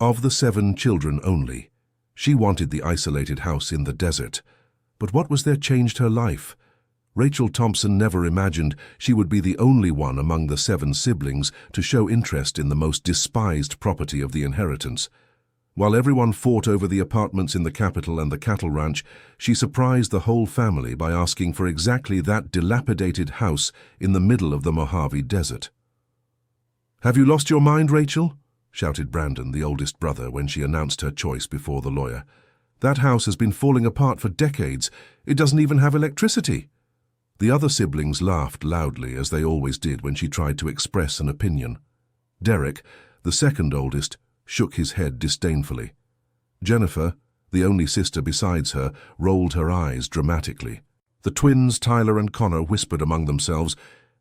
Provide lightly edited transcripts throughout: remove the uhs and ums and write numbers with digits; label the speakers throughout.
Speaker 1: Of the 7 children only, she wanted the isolated house in the desert. But what was there changed her life? Rachel Thompson never imagined she would be the only one among the 7 siblings to show interest in the most despised property of the inheritance. While everyone fought over the apartments in the capital and the cattle ranch, she surprised the whole family by asking for exactly that dilapidated house in the middle of the Mojave Desert. "Have you lost your mind, Rachel?" shouted Brandon, the oldest brother, when she announced her choice before the lawyer. "That house has been falling apart for decades. It doesn't even have electricity." The other siblings laughed loudly, as they always did when she tried to express an opinion. Derek, the second oldest, shook his head disdainfully. Jennifer, the only sister besides her, rolled her eyes dramatically. The twins, Tyler and Connor, whispered among themselves,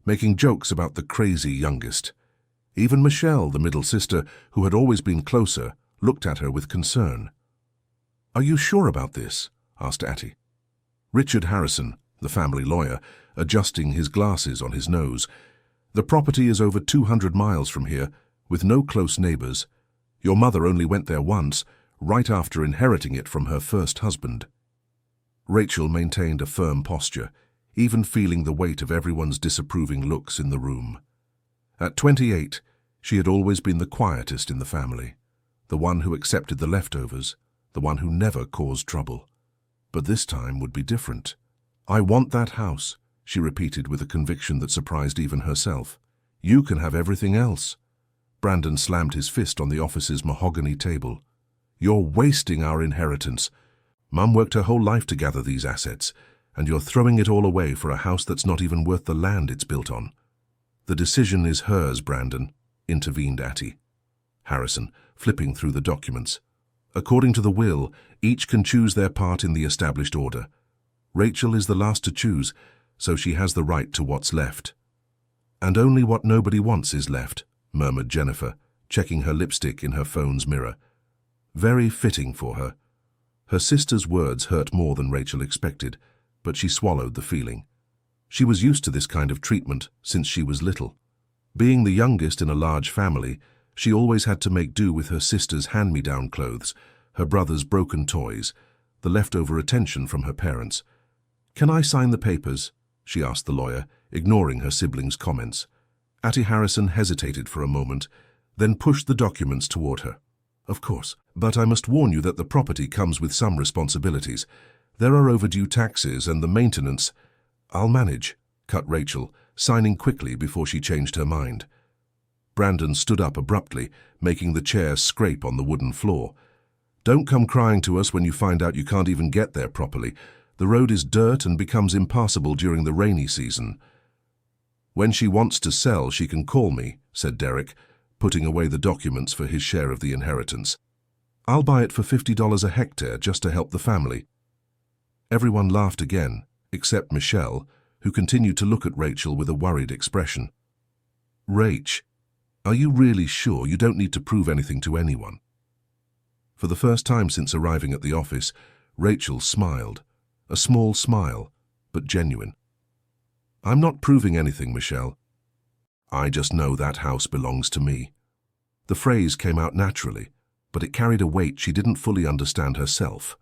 Speaker 1: making jokes about the crazy youngest. Even Michelle, the middle sister, who had always been closer, looked at her with concern. "Are you sure about this?" asked Attie. Richard Harrison, the family lawyer, adjusting his glasses on his nose. "The property is over 200 miles from here, with no close neighbors. Your mother only went there once, right after inheriting it from her first husband." Rachel maintained a firm posture, even feeling the weight of everyone's disapproving looks in the room. At 28, she had always been the quietest in the family, the one who accepted the leftovers, the one who never caused trouble. But this time would be different. "I want that house," she repeated with a conviction that surprised even herself. "You can have everything else." Brandon slammed his fist on the office's mahogany table. "You're wasting our inheritance. Mum worked her whole life to gather these assets, and you're throwing it all away for a house that's not even worth the land it's built on." "The decision is hers, Brandon," intervened Attie. Harrison, flipping through the documents. "According to the will, each can choose their part in the established order. Rachel is the last to choose, so she has the right to what's left." "And only what nobody wants is left," murmured Jennifer, checking her lipstick in her phone's mirror. Very fitting for her. Her sister's words hurt more than Rachel expected, but she swallowed the feeling. She was used to this kind of treatment since she was little. Being the youngest in a large family, she always had to make do with her sister's hand-me-down clothes, her brother's broken toys, the leftover attention from her parents. "Can I sign the papers?" she asked the lawyer, ignoring her siblings' comments. Attie Harrison hesitated for a moment, then pushed the documents toward her. "Of course, but I must warn you that the property comes with some responsibilities. There are overdue taxes and the maintenance—" "I'll manage," cut Rachel, signing quickly before she changed her mind. Brandon stood up abruptly, making the chair scrape on the wooden floor. "Don't come crying to us when you find out you can't even get there properly. The road is dirt and becomes impassable during the rainy season." "When she wants to sell, she can call me," said Derek, putting away the documents for his share of the inheritance. "I'll buy it for $50 a hectare just to help the family." Everyone laughed again, except Michelle, who continued to look at Rachel with a worried expression. "Rach, are you really sure you don't need to prove anything to anyone?" For the first time since arriving at the office, Rachel smiled, a small smile, but genuine. "I'm not proving anything, Michelle. I just know that house belongs to me." The phrase came out naturally, but it carried a weight she didn't fully understand herself.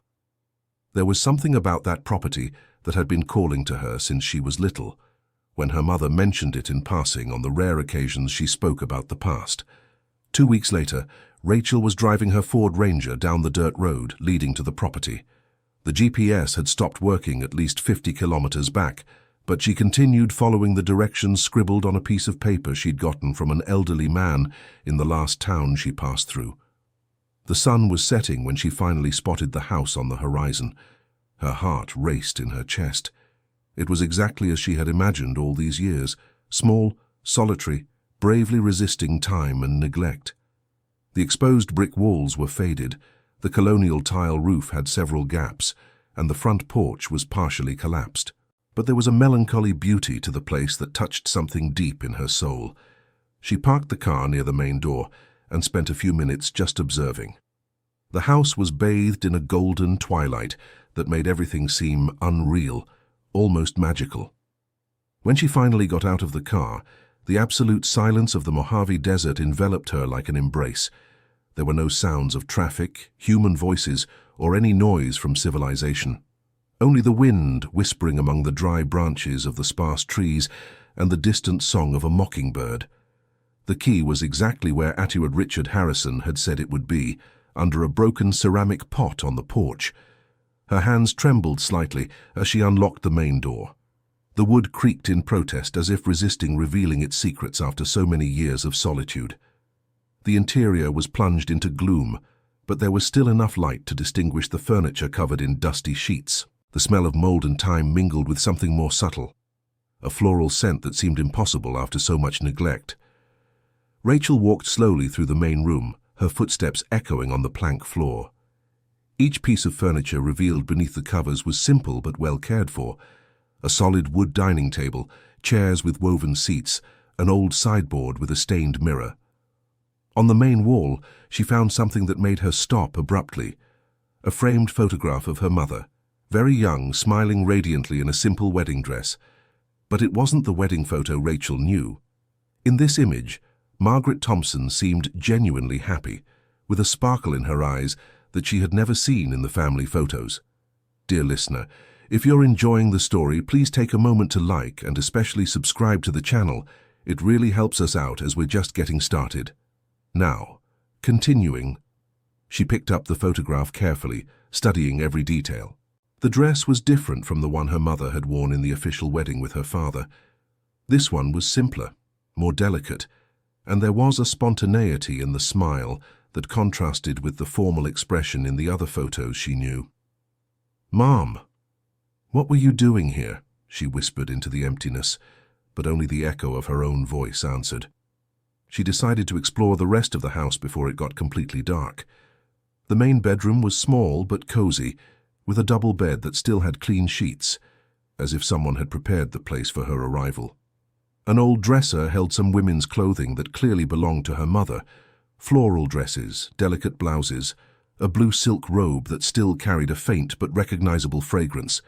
Speaker 1: There was something about that property that had been calling to her since she was little, when her mother mentioned it in passing on the rare occasions she spoke about the past. 2 weeks later, Rachel was driving her Ford Ranger down the dirt road leading to the property. The GPS had stopped working at least 50 kilometers back, but she continued following the directions scribbled on a piece of paper she'd gotten from an elderly man in the last town she passed through. The sun was setting when she finally spotted the house on the horizon. Her heart raced in her chest. It was exactly as she had imagined all these years, small, solitary, bravely resisting time and neglect. The exposed brick walls were faded, the colonial tile roof had several gaps, and the front porch was partially collapsed. But there was a melancholy beauty to the place that touched something deep in her soul. She parked the car near the main door and spent a few minutes just observing. The house was bathed in a golden twilight that made everything seem unreal, almost magical. When she finally got out of the car, the absolute silence of the Mojave Desert enveloped her like an embrace. There were no sounds of traffic, human voices, or any noise from civilization. Only the wind whispering among the dry branches of the sparse trees and the distant song of a mockingbird. The key was exactly where Attiwad Richard Harrison had said it would be, under a broken ceramic pot on the porch. Her hands trembled slightly as she unlocked the main door. The wood creaked in protest as if resisting revealing its secrets after so many years of solitude. The interior was plunged into gloom, but there was still enough light to distinguish the furniture covered in dusty sheets. The smell of mold and time mingled with something more subtle, a floral scent that seemed impossible after so much neglect. Rachel walked slowly through the main room, her footsteps echoing on the plank floor. Each piece of furniture revealed beneath the covers was simple but well cared for. A solid wood dining table, chairs with woven seats, an old sideboard with a stained mirror. On the main wall, she found something that made her stop abruptly. A framed photograph of her mother, very young, smiling radiantly in a simple wedding dress. But it wasn't the wedding photo Rachel knew. In this image, Margaret Thompson seemed genuinely happy, with a sparkle in her eyes that she had never seen in the family photos. Dear listener, if you're enjoying the story, please take a moment to like and especially subscribe to the channel. It really helps us out as we're just getting started. Now, continuing. She picked up the photograph carefully, studying every detail. The dress was different from the one her mother had worn in the official wedding with her father. This one was simpler, more delicate, and there was a spontaneity in the smile that contrasted with the formal expression in the other photos she knew. "Mom, what were you doing here?" she whispered into the emptiness, but only the echo of her own voice answered. She decided to explore the rest of the house before it got completely dark. The main bedroom was small but cozy, with a double bed that still had clean sheets, as if someone had prepared the place for her arrival. An old dresser held some women's clothing that clearly belonged to her mother, floral dresses, delicate blouses, a blue silk robe that still carried a faint but recognizable fragrance.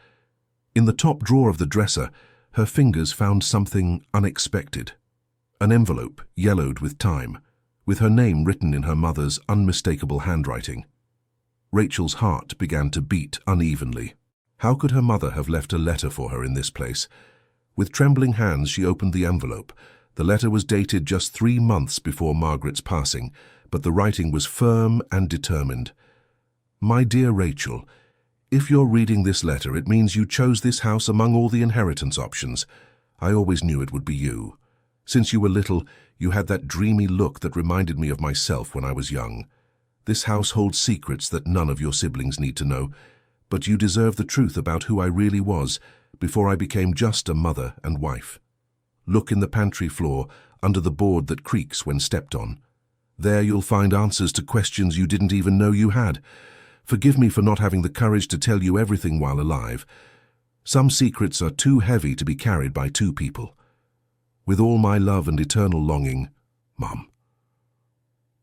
Speaker 1: In the top drawer of the dresser, her fingers found something unexpected. An envelope, yellowed with time, with her name written in her mother's unmistakable handwriting. Rachel's heart began to beat unevenly. How could her mother have left a letter for her in this place? With trembling hands, she opened the envelope. The letter was dated just 3 months before Margaret's passing, but the writing was firm and determined. "My dear Rachel, if you're reading this letter, it means you chose this house among all the inheritance options. I always knew it would be you. Since you were little, you had that dreamy look that reminded me of myself when I was young. This house holds secrets that none of your siblings need to know, but you deserve the truth about who I really was before I became just a mother and wife. Look in the pantry floor, under the board that creaks when stepped on. There you'll find answers to questions you didn't even know you had. Forgive me for not having the courage to tell you everything while alive. Some secrets are too heavy to be carried by 2 people. With all my love and eternal longing, Mom."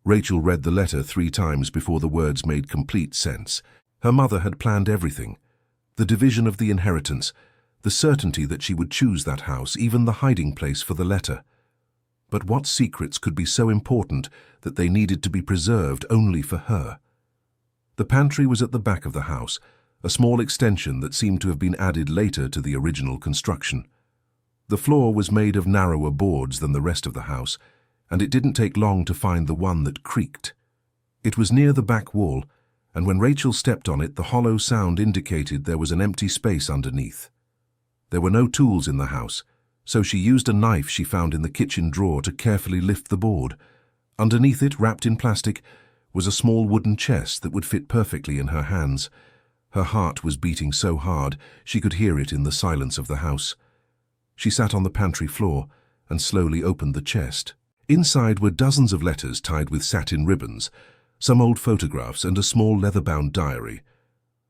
Speaker 1: Rachel read the letter 3 times before the words made complete sense. Her mother had planned everything. The division of the inheritance, the certainty that she would choose that house, even the hiding place for the letter. But what secrets could be so important that they needed to be preserved only for her? The pantry was at the back of the house, a small extension that seemed to have been added later to the original construction. The floor was made of narrower boards than the rest of the house, and it didn't take long to find the one that creaked. It was near the back wall, and when Rachel stepped on it, the hollow sound indicated there was an empty space underneath. There were no tools in the house, so she used a knife she found in the kitchen drawer to carefully lift the board. Underneath it, wrapped in plastic, was a small wooden chest that would fit perfectly in her hands. Her heart was beating so hard she could hear it in the silence of the house. She sat on the pantry floor and slowly opened the chest. Inside were dozens of letters tied with satin ribbons, some old photographs, and a small leather-bound diary.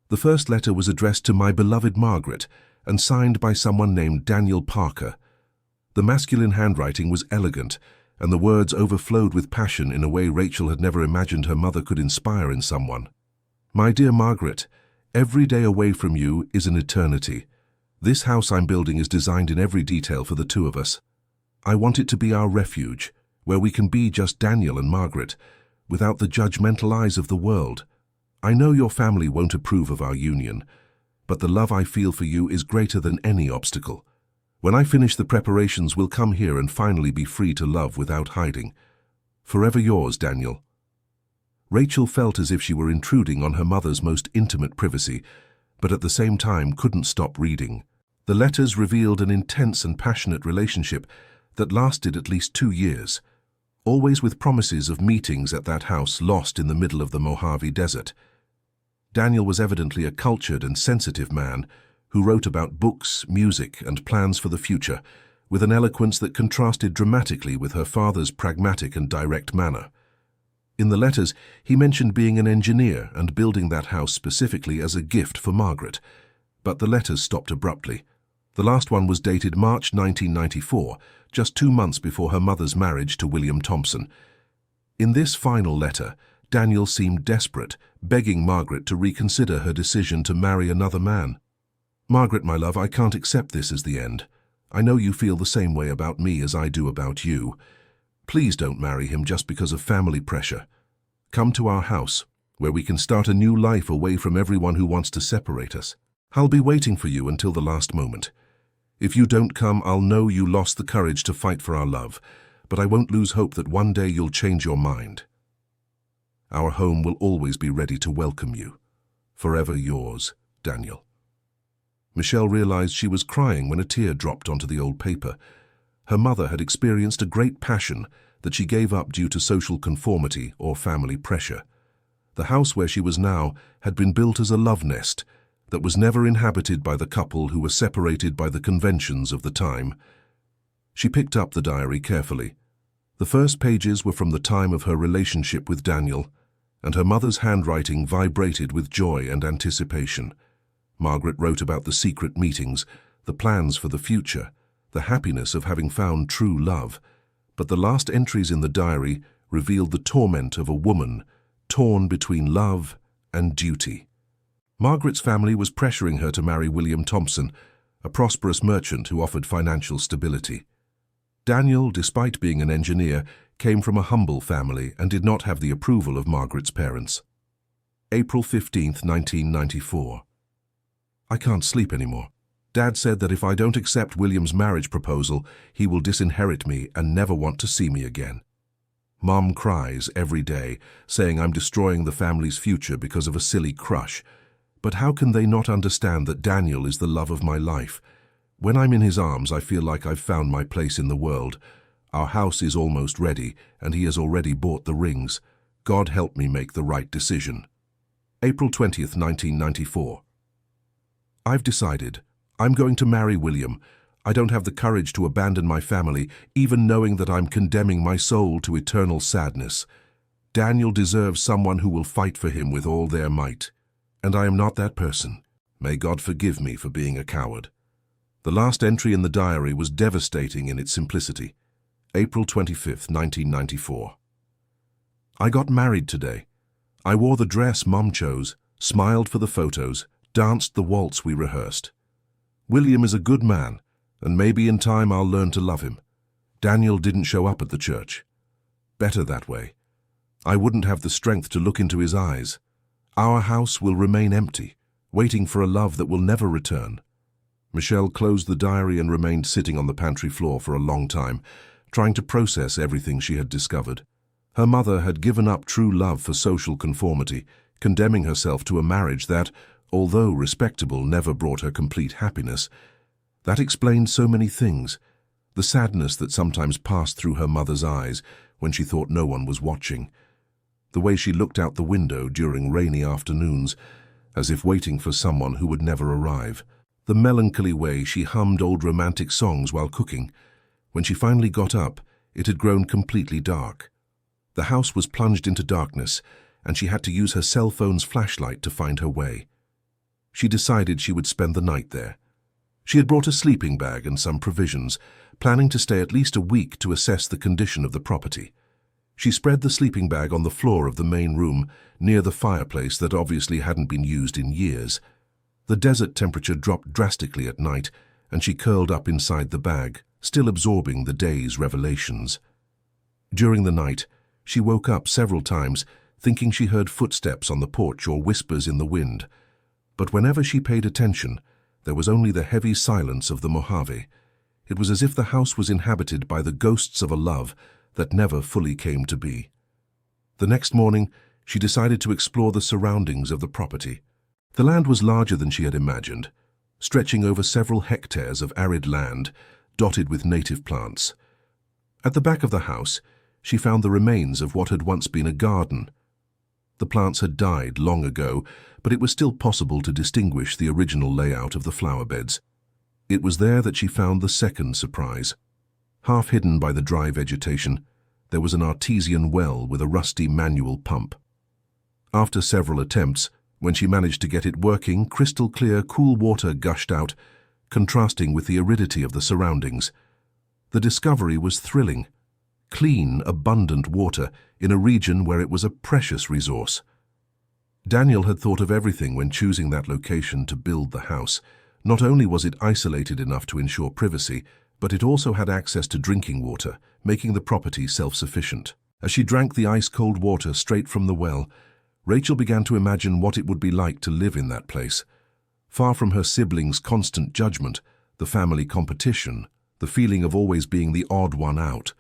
Speaker 1: The first letter was addressed to my beloved Margaret and signed by someone named Daniel Parker. The masculine handwriting was elegant, and the words overflowed with passion in a way Rachel had never imagined her mother could inspire in someone. "My dear Margaret, every day away from you is an eternity. This house I'm building is designed in every detail for the 2 of us. I want it to be our refuge, where we can be just Daniel and Margaret, without the judgmental eyes of the world. I know your family won't approve of our union, but the love I feel for you is greater than any obstacle. When I finish the preparations, we'll come here and finally be free to love without hiding. Forever yours, Daniel. Rachel felt as if she were intruding on her mother's most intimate privacy, but at the same time couldn't stop reading. The letters revealed an intense and passionate relationship that lasted at least 2 years, always with promises of meetings at that house lost in the middle of the Mojave Desert. Daniel was evidently a cultured and sensitive man who wrote about books, music, and plans for the future, with an eloquence that contrasted dramatically with her father's pragmatic and direct manner. In the letters, he mentioned being an engineer and building that house specifically as a gift for Margaret, but the letters stopped abruptly. The last one was dated March 1994, just 2 months before her mother's marriage to William Thompson. In this final letter, Daniel seemed desperate, begging Margaret to reconsider her decision to marry another man. "Margaret, my love, I can't accept this as the end. I know you feel the same way about me as I do about you. Please don't marry him just because of family pressure. Come to our house, where we can start a new life away from everyone who wants to separate us. I'll be waiting for you until the last moment. If you don't come, I'll know you lost the courage to fight for our love, but I won't lose hope that one day you'll change your mind. Our home will always be ready to welcome you. Forever yours, Daniel." Michelle realized she was crying when a tear dropped onto the old paper. Her mother had experienced a great passion that she gave up due to social conformity or family pressure. The house where she was now had been built as a love nest that was never inhabited by the couple who were separated by the conventions of the time. She picked up the diary carefully. The first pages were from the time of her relationship with Daniel, and her mother's handwriting vibrated with joy and anticipation. Margaret wrote about the secret meetings, the plans for the future, the happiness of having found true love, but the last entries in the diary revealed the torment of a woman torn between love and duty. Margaret's family was pressuring her to marry William Thompson, a prosperous merchant who offered financial stability. Daniel, despite being an engineer, came from a humble family and did not have the approval of Margaret's parents. April 15, 1994. I can't sleep anymore. Dad said that if I don't accept William's marriage proposal, he will disinherit me and never want to see me again. Mom cries every day, saying I'm destroying the family's future because of a silly crush. But how can they not understand that Daniel is the love of my life? When I'm in his arms, I feel like I've found my place in the world. Our house is almost ready, and he has already bought the rings. God help me make the right decision. April 20th, 1994. I've decided. I'm going to marry William. I don't have the courage to abandon my family, even knowing that I'm condemning my soul to eternal sadness. Daniel deserves someone who will fight for him with all their might. And I am not that person. May God forgive me for being a coward. The last entry in the diary was devastating in its simplicity. April 25th, 1994. I got married today. I wore the dress Mom chose, smiled for the photos, danced the waltz we rehearsed. William is a good man, and maybe in time I'll learn to love him. Daniel didn't show up at the church. Better that way. I wouldn't have the strength to look into his eyes. Our house will remain empty, waiting for a love that will never return. Michelle closed the diary and remained sitting on the pantry floor for a long time, trying to process everything she had discovered. Her mother had given up true love for social conformity, condemning herself to a marriage that, although respectable, never brought her complete happiness. That explained so many things. The sadness that sometimes passed through her mother's eyes when she thought no one was watching. The way she looked out the window during rainy afternoons, as if waiting for someone who would never arrive. The melancholy way she hummed old romantic songs while cooking. When she finally got up, it had grown completely dark. The house was plunged into darkness, and she had to use her cell phone's flashlight to find her way. She decided she would spend the night there. She had brought a sleeping bag and some provisions, planning to stay at least a week to assess the condition of the property. She spread the sleeping bag on the floor of the main room, near the fireplace that obviously hadn't been used in years. The desert temperature dropped drastically at night, and she curled up inside the bag, still absorbing the day's revelations. During the night, She woke up several times, thinking she heard footsteps on the porch or whispers in the wind. But whenever she paid attention, there was only the heavy silence of the Mojave. It was as if the house was inhabited by the ghosts of a love that never fully came to be. The next morning, she decided to explore the surroundings of the property. The land was larger than she had imagined, stretching over several hectares of arid land, dotted with native plants. At the back of the house, she found the remains of what had once been a garden. The plants had died long ago, but it was still possible to distinguish the original layout of the flower beds. It was there that she found the second surprise. Half hidden by the dry vegetation, there was an artesian well with a rusty manual pump. After several attempts, when she managed to get it working, crystal clear, cool water gushed out, contrasting with the aridity of the surroundings. The discovery was thrilling. Clean, abundant water in a region where it was a precious resource. Daniel had thought of everything when choosing that location to build the house. Not only was it isolated enough to ensure privacy, but it also had access to drinking water, making the property self-sufficient. As she drank the ice-cold water straight from the well, Rachel began to imagine what it would be like to live in that place. Far from her siblings' constant judgment, the family competition, the feeling of always being the odd one out.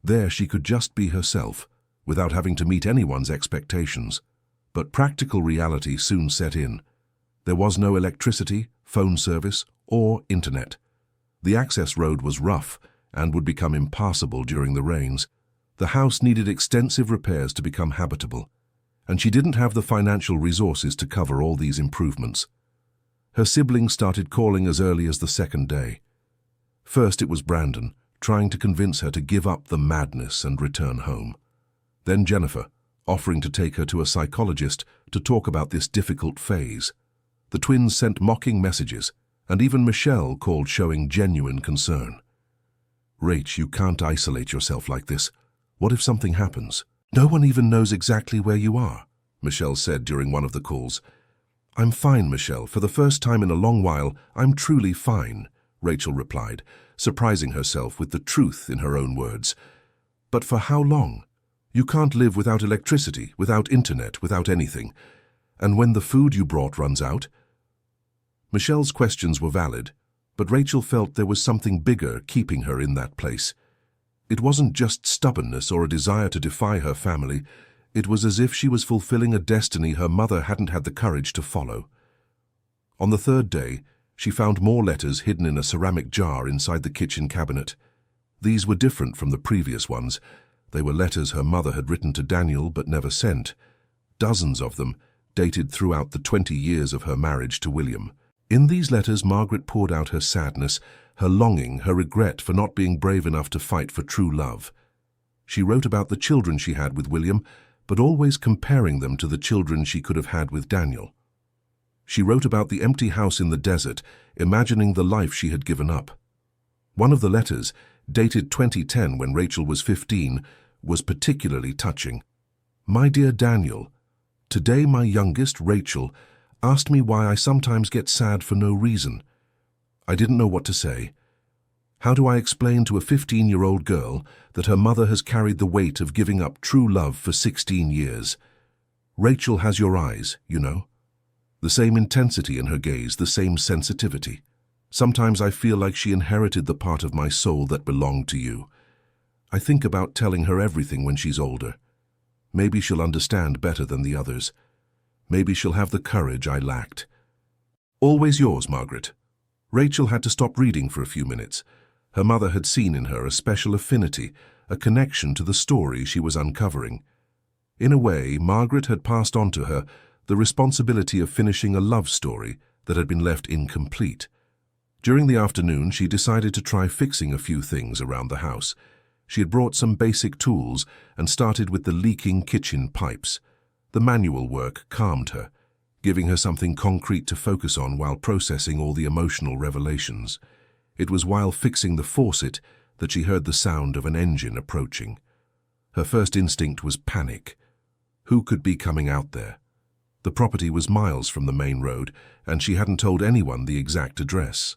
Speaker 1: There she could just be herself, without having to meet anyone's expectations. But practical reality soon set in. There was no electricity, phone service, or internet. The access road was rough and would become impassable during the rains. The house needed extensive repairs to become habitable, and she didn't have the financial resources to cover all these improvements. Her siblings started calling as early as the second day. First it was Brandon, trying to convince her to give up the madness and return home. Then Jennifer, offering to take her to a psychologist to talk about this difficult phase. The twins sent mocking messages, and even Michelle called, showing genuine concern. "Rach, you can't isolate yourself like this. What if something happens?" "No one even knows exactly where you are," Michelle said during one of the calls. "I'm fine, Michelle. For the first time in a long while, I'm truly fine," Rachel replied, surprising herself with the truth in her own words. "But for how long? You can't live without electricity, without internet, without anything. And when the food you brought runs out?" Michelle's questions were valid, but Rachel felt there was something bigger keeping her in that place. It wasn't just stubbornness or a desire to defy her family. It was as if she was fulfilling a destiny her mother hadn't had the courage to follow. On the third day, she found more letters hidden in a ceramic jar inside the kitchen cabinet. These were different from the previous ones. They were letters her mother had written to Daniel but never sent. Dozens of them, dated throughout the 20 years of her marriage to William. In these letters, Margaret poured out her sadness, her longing, her regret for not being brave enough to fight for true love. She wrote about the children she had with William, but always comparing them to the children she could have had with Daniel. She wrote about the empty house in the desert, imagining the life she had given up. One of the letters, dated 2010 when Rachel was 15, was particularly touching. "My dear Daniel, today my youngest, Rachel, asked me why I sometimes get sad for no reason. I didn't know what to say. How do I explain to a 15-year-old girl that her mother has carried the weight of giving up true love for 16 years? Rachel has your eyes, you know. The same intensity in her gaze, the same sensitivity. Sometimes I feel like she inherited the part of my soul that belonged to you. I think about telling her everything when she's older. Maybe she'll understand better than the others. Maybe she'll have the courage I lacked. Always yours, Margaret." Rachel had to stop reading for a few minutes. Her mother had seen in her a special affinity, a connection to the story she was uncovering. In a way, Margaret had passed on to her the responsibility of finishing a love story that had been left incomplete. During the afternoon, she decided to try fixing a few things around the house. She had brought some basic tools and started with the leaking kitchen pipes. The manual work calmed her, giving her something concrete to focus on while processing all the emotional revelations. It was while fixing the faucet that she heard the sound of an engine approaching. Her first instinct was panic. Who could be coming out there? The property was miles from the main road, and she hadn't told anyone the exact address.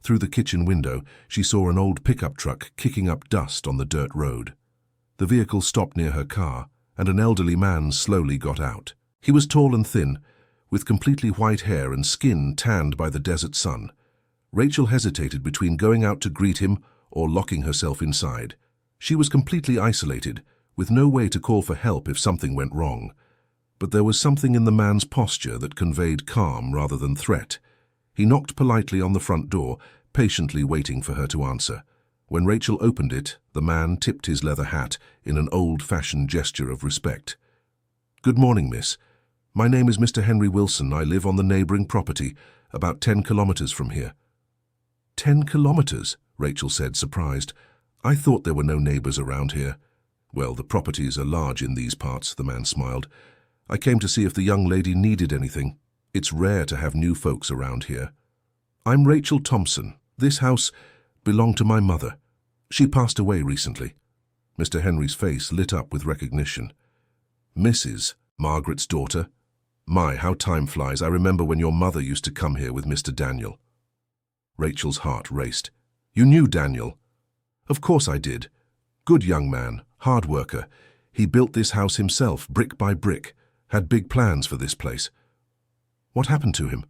Speaker 1: Through the kitchen window, she saw an old pickup truck kicking up dust on the dirt road. The vehicle stopped near her car, and an elderly man slowly got out. He was tall and thin, with completely white hair and skin tanned by the desert sun. Rachel hesitated between going out to greet him or locking herself inside. She was completely isolated, with no way to call for help if something went wrong. But there was something in the man's posture that conveyed calm rather than threat. He knocked politely on the front door, patiently waiting for her to answer. When Rachel opened it, the man tipped his leather hat in an old-fashioned gesture of respect. "Good morning, miss. My name is Mr. Henry Wilson. I live on the neighboring property, about 10 kilometers from here." 10 kilometers, Rachel said, surprised. "I thought there were no neighbors around here." "Well, the properties are large in these parts," the man smiled. "I came to see if the young lady needed anything. It's rare to have new folks around here." "I'm Rachel Thompson. This house belonged to my mother. She passed away recently." Mr. Henry's face lit up with recognition. "Mrs. Margaret's daughter? My, how time flies. I remember when your mother used to come here with Mr. Daniel." Rachel's heart raced. "You knew Daniel?" "Of course I did. Good young man, hard worker. He built this house himself, brick by brick, had big plans for this place." "What happened to him?"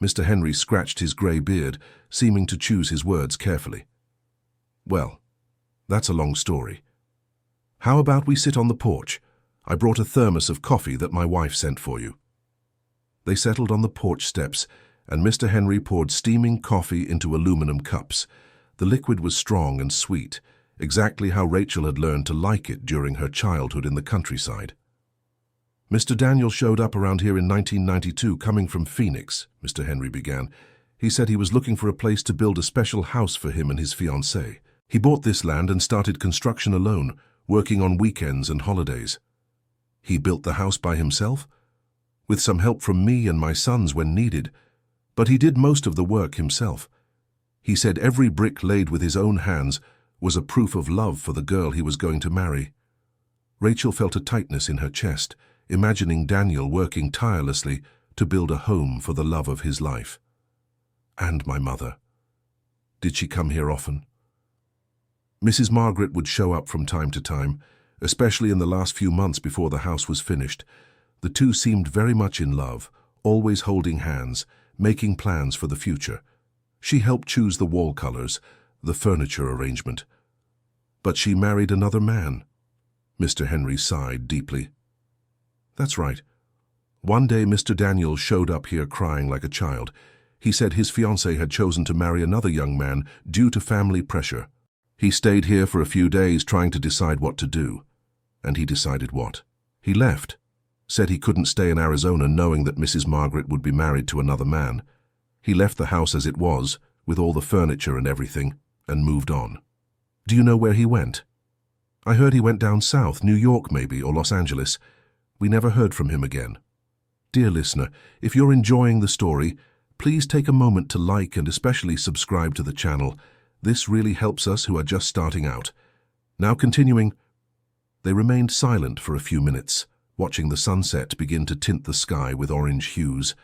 Speaker 1: Mr. Henry scratched his grey beard, seeming to choose his words carefully. "Well, that's a long story. How about we sit on the porch? I brought a thermos of coffee that my wife sent for you." They settled on the porch steps, and Mr. Henry poured steaming coffee into aluminum cups. The liquid was strong and sweet, exactly how Rachel had learned to like it during her childhood in the countryside. "Mr. Daniel showed up around here in 1992, coming from Phoenix," Mr. Henry began. "He said he was looking for a place to build a special house for him and his fiancée. He bought this land and started construction alone, working on weekends and holidays." "He built the house by himself?" "With some help from me and my sons when needed. But he did most of the work himself. He said every brick laid with his own hands was a proof of love for the girl he was going to marry." Rachel felt a tightness in her chest, imagining Daniel working tirelessly to build a home for the love of his life. "And my mother. Did she come here often?" "Mrs. Margaret would show up from time to time, especially in the last few months before the house was finished. The two seemed very much in love, always holding hands, making plans for the future. She helped choose the wall colors, the furniture arrangement. But she married another man." Mr. Henry sighed deeply. "That's right. One day Mr. Daniel showed up here crying like a child. He said his fiancée had chosen to marry another young man due to family pressure. He stayed here for a few days trying to decide what to do. And he decided what? He left. Said he couldn't stay in Arizona knowing that Mrs. Margaret would be married to another man. He left the house as it was, with all the furniture and everything, and moved on." "Do you know where he went?" "I heard he went down south, New York maybe, or Los Angeles. We never heard from him again." Dear listener, if you're enjoying the story, please take a moment to like and especially subscribe to the channel. This really helps us who are just starting out. Now continuing. They remained silent for a few minutes, watching the sunset begin to tint the sky with orange hues.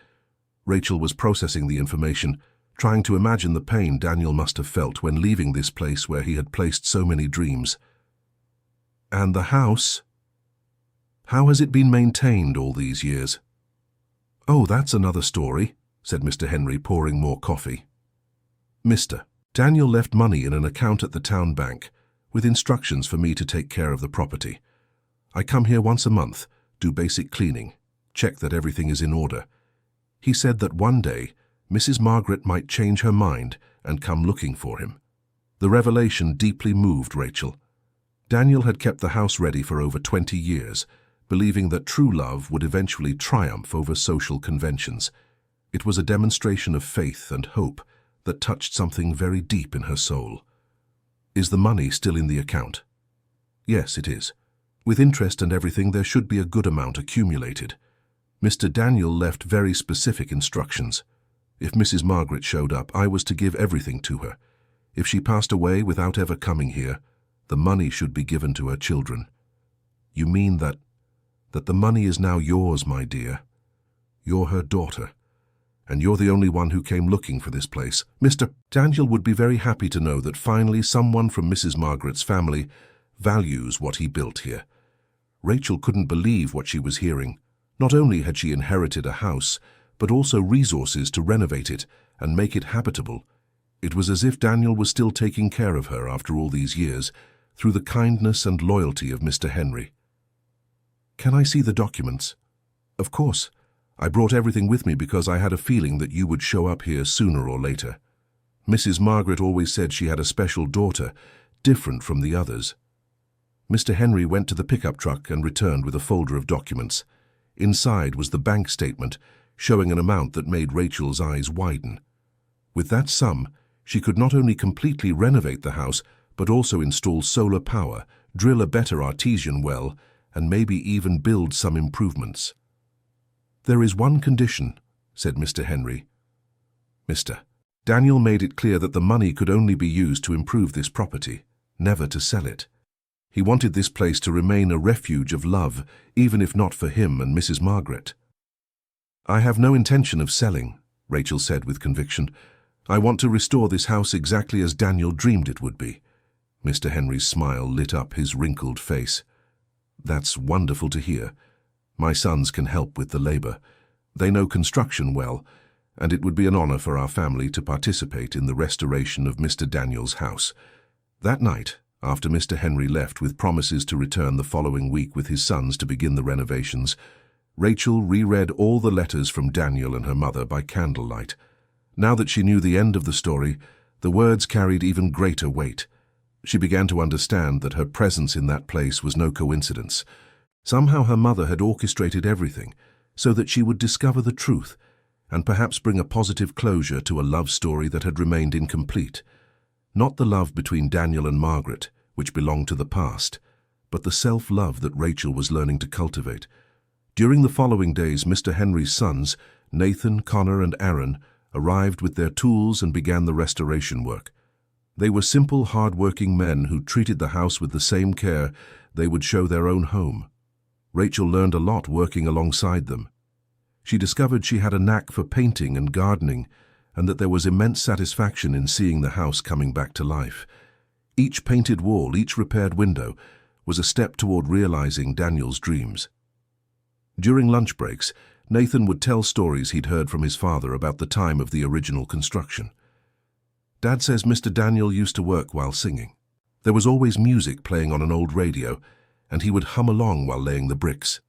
Speaker 1: Rachel was processing the information, trying to imagine the pain Daniel must have felt when leaving this place where he had placed so many dreams. "And the house? How has it been maintained all these years?" "Oh, that's another story," said Mr. Henry, pouring more coffee. "Mr. Daniel left money in an account at the town bank, with instructions for me to take care of the property. I come here once a month, do basic cleaning, check that everything is in order. He said that one day Mrs. Margaret might change her mind and come looking for him." The revelation deeply moved Rachel. Daniel had kept the house ready for over 20 years, believing that true love would eventually triumph over social conventions. It was a demonstration of faith and hope that touched something very deep in her soul. "Is the money still in the account?" "Yes, it is. With interest and everything, there should be a good amount accumulated. Mr. Daniel left very specific instructions. If Mrs. Margaret showed up, I was to give everything to her. If she passed away without ever coming here, the money should be given to her children." "You mean that the money is now yours, my dear? You're her daughter, and you're the only one who came looking for this place. Mr. Daniel would be very happy to know that finally someone from Mrs. Margaret's family values what he built here. Rachel couldn't believe what she was hearing. Not only had she inherited a house, but also resources to renovate it and make it habitable. It was as if Daniel was still taking care of her after all these years, through the kindness and loyalty of Mr. Henry. "Can I see the documents?" "Of course. I brought everything with me because I had a feeling that you would show up here sooner or later. Mrs. Margaret always said she had a special daughter, different from the others." Mr. Henry went to the pickup truck and returned with a folder of documents. Inside was the bank statement, showing an amount that made Rachel's eyes widen. With that sum, she could not only completely renovate the house, but also install solar power, drill a better artesian well, and maybe even build some improvements. "There is one condition," said Mr. Henry. "Mr." Daniel made it clear that the money could only be used to improve this property, never to sell it. He wanted this place to remain a refuge of love, even if not for him and Mrs. Margaret. "I have no intention of selling," Rachel said with conviction. "I want to restore this house exactly as Daniel dreamed it would be." Mr. Henry's smile lit up his wrinkled face. "That's wonderful to hear. My sons can help with the labor. They know construction well, and it would be an honor for our family to participate in the restoration of Mr. Daniel's house." That night, after Mr. Henry left with promises to return the following week with his sons to begin the renovations, Rachel reread all the letters from Daniel and her mother by candlelight. Now that she knew the end of the story, the words carried even greater weight. She began to understand that her presence in that place was no coincidence. Somehow her mother had orchestrated everything so that she would discover the truth and perhaps bring a positive closure to a love story that had remained incomplete. Not the love between Daniel and Margaret, which belonged to the past, but the self-love that Rachel was learning to cultivate. During the following days, Mr. Henry's sons, Nathan, Connor, and Aaron, arrived with their tools and began the restoration work. They were simple, hard-working men who treated the house with the same care they would show their own home. Rachel learned a lot working alongside them. She discovered she had a knack for painting and gardening, and that there was immense satisfaction in seeing the house coming back to life. Each painted wall, each repaired window, was a step toward realizing Daniel's dreams. During lunch breaks, Nathan would tell stories he'd heard from his father about the time of the original construction. "Dad says Mr. Daniel used to work while singing. There was always music playing on an old radio, and he would hum along while laying the bricks."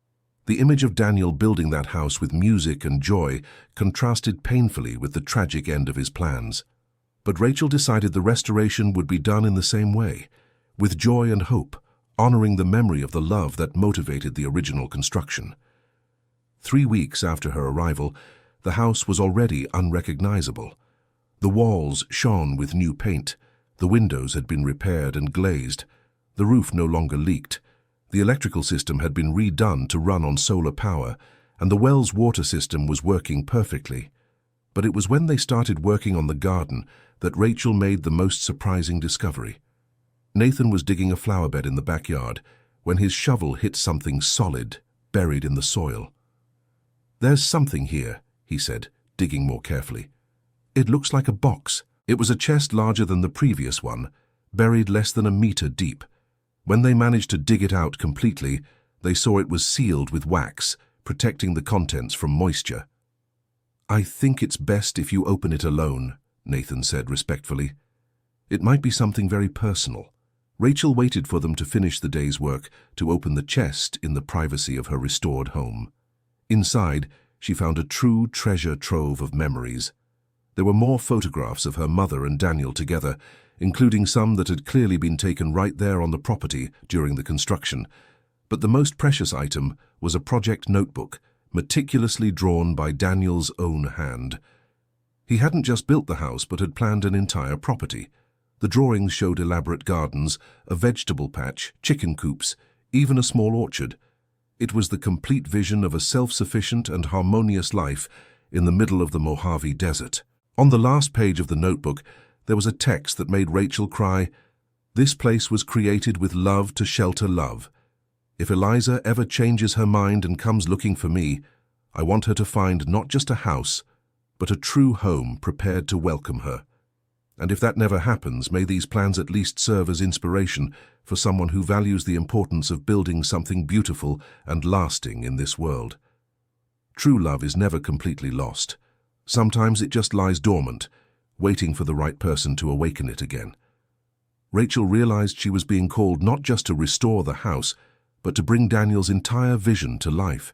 Speaker 1: The image of Daniel building that house with music and joy contrasted painfully with the tragic end of his plans. But Rachel decided the restoration would be done in the same way, with joy and hope, honoring the memory of the love that motivated the original construction. 3 weeks after her arrival, the house was already unrecognizable. The walls shone with new paint, the windows had been repaired and glazed, the roof no longer leaked, the electrical system had been redone to run on solar power, and the well's water system was working perfectly. But it was when they started working on the garden that Rachel made the most surprising discovery. Nathan was digging a flower bed in the backyard when his shovel hit something solid, buried in the soil. "There's something here," he said, digging more carefully. "It looks like a box." It was a chest larger than the previous one, buried less than a meter deep. When they managed to dig it out completely, they saw it was sealed with wax, protecting the contents from moisture. "I think it's best if you open it alone," Nathan said respectfully. "It might be something very personal." Rachel waited for them to finish the day's work to open the chest in the privacy of her restored home. Inside, she found a true treasure trove of memories. There were more photographs of her mother and Daniel together, including some that had clearly been taken right there on the property during the construction. But the most precious item was a project notebook, meticulously drawn by Daniel's own hand. He hadn't just built the house, but had planned an entire property. The drawings showed elaborate gardens, a vegetable patch, chicken coops, even a small orchard. It was the complete vision of a self-sufficient and harmonious life in the middle of the Mojave Desert. On the last page of the notebook, there was a text that made Rachel cry, "This place was created with love to shelter love. If Eliza ever changes her mind and comes looking for me, I want her to find not just a house, but a true home prepared to welcome her." And if that never happens, may these plans at least serve as inspiration for someone who values the importance of building something beautiful and lasting in this world. True love is never completely lost. Sometimes it just lies dormant, waiting for the right person to awaken it again. Rachel realized she was being called not just to restore the house, but to bring Daniel's entire vision to life.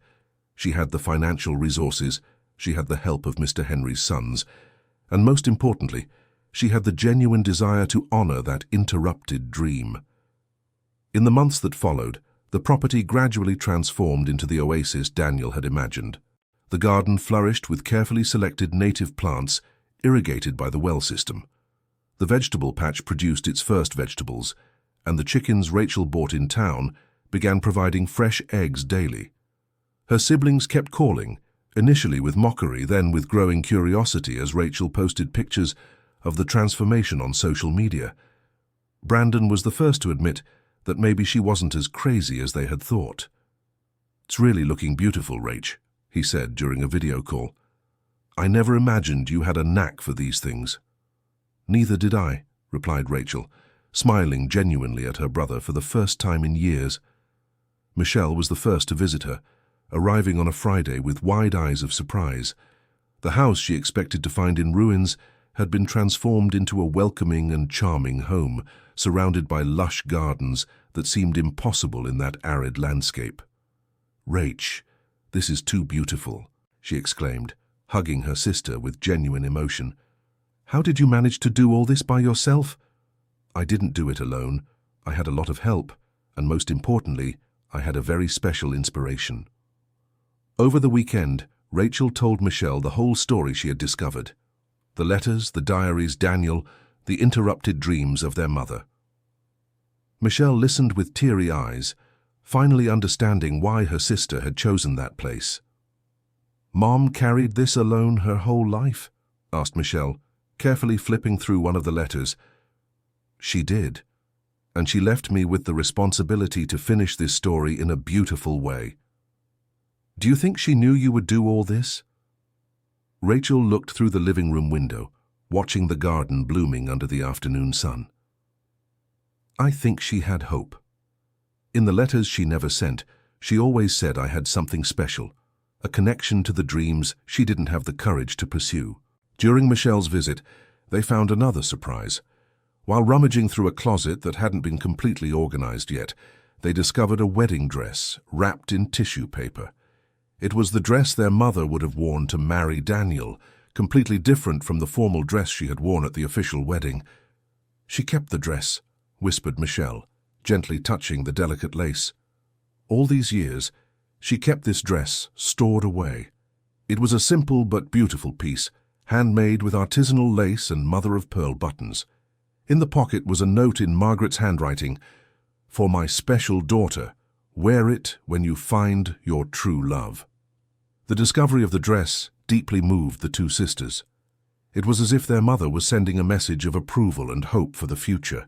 Speaker 1: She had the financial resources, she had the help of Mr. Henry's sons, and most importantly, she had the genuine desire to honor that interrupted dream. In the months that followed, the property gradually transformed into the oasis Daniel had imagined. The garden flourished with carefully selected native plants, irrigated by the well system. The vegetable patch produced its first vegetables, and the chickens Rachel bought in town began providing fresh eggs daily. Her siblings kept calling, initially with mockery, then with growing curiosity as Rachel posted pictures of the transformation on social media. Brandon was the first to admit that maybe she wasn't as crazy as they had thought. "It's really looking beautiful, Rach," he said during a video call. "I never imagined you had a knack for these things." "Neither did I," replied Rachel, smiling genuinely at her brother for the first time in years. Michelle was the first to visit her, arriving on a Friday with wide eyes of surprise. The house she expected to find in ruins had been transformed into a welcoming and charming home, surrounded by lush gardens that seemed impossible in that arid landscape. "Rach, this is too beautiful," she exclaimed, hugging her sister with genuine emotion. "How did you manage to do all this by yourself?" "I didn't do it alone. I had a lot of help, and most importantly, I had a very special inspiration." Over the weekend, Rachel told Michelle the whole story she had discovered. The letters, the diaries, Daniel, the interrupted dreams of their mother. Michelle listened with teary eyes, finally understanding why her sister had chosen that place. "Mom carried this alone her whole life?" asked Michelle, carefully flipping through one of the letters. "She did, and she left me with the responsibility to finish this story in a beautiful way." "Do you think she knew you would do all this?" Rachel looked through the living room window, watching the garden blooming under the afternoon sun. "I think she had hope. In the letters she never sent, she always said I had something special, a connection to the dreams she didn't have the courage to pursue." During Michelle's visit, they found another surprise. While rummaging through a closet that hadn't been completely organized yet, they discovered a wedding dress wrapped in tissue paper. It was the dress their mother would have worn to marry Daniel, completely different from the formal dress she had worn at the official wedding. "She kept the dress," whispered Michelle, gently touching the delicate lace. "All these years, she kept this dress stored away." It was a simple but beautiful piece, handmade with artisanal lace and mother-of-pearl buttons. In the pocket was a note in Margaret's handwriting, "For my special daughter, wear it when you find your true love." The discovery of the dress deeply moved the two sisters. It was as if their mother was sending a message of approval and hope for the future.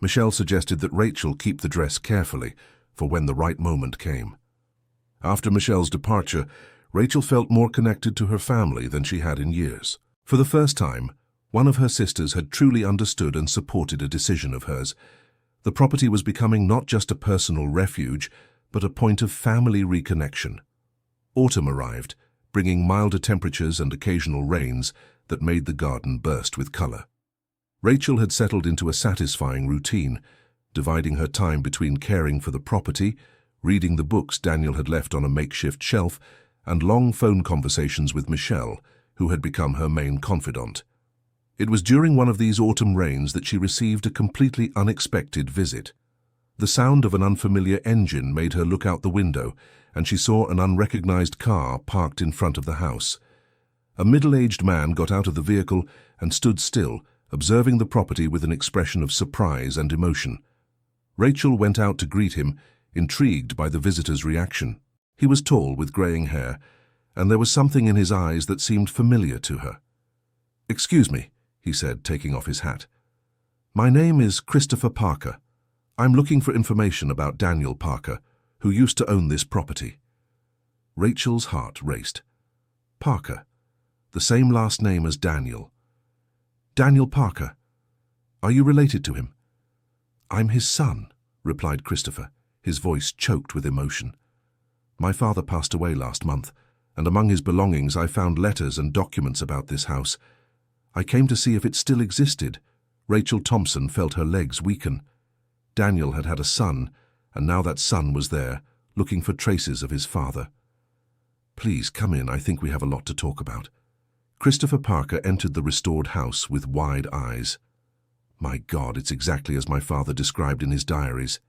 Speaker 1: Michelle suggested that Rachel keep the dress carefully for when the right moment came. After Michelle's departure, Rachel felt more connected to her family than she had in years. For the first time, one of her sisters had truly understood and supported a decision of hers. The property was becoming not just a personal refuge, but a point of family reconnection. Autumn arrived, bringing milder temperatures and occasional rains that made the garden burst with color. Rachel had settled into a satisfying routine, dividing her time between caring for the property, reading the books Daniel had left on a makeshift shelf, and long phone conversations with Michelle, who had become her main confidant. It was during one of these autumn rains that she received a completely unexpected visit. The sound of an unfamiliar engine made her look out the window, and she saw an unrecognized car parked in front of the house. A middle-aged man got out of the vehicle and stood still, observing the property with an expression of surprise and emotion. Rachel went out to greet him, intrigued by the visitor's reaction. He was tall with graying hair, and there was something in his eyes that seemed familiar to her. "Excuse me," he said, taking off his hat. "My name is Christopher Parker. I'm looking for information about Daniel Parker, who used to own this property." Rachel's heart raced. Parker, the same last name as Daniel. Daniel Parker. Are you related to him? I'm his son, replied Christopher, his voice choked with emotion. My father passed away last month, and among his belongings I found letters and documents about this house. I came to see if it still existed. Rachel Thompson felt her legs weaken. Daniel had had a son, and now that son was there, looking for traces of his father. Please come in, I think we have a lot to talk about. Christopher Parker entered the restored house with wide eyes. My God, it's exactly as my father described in his diaries.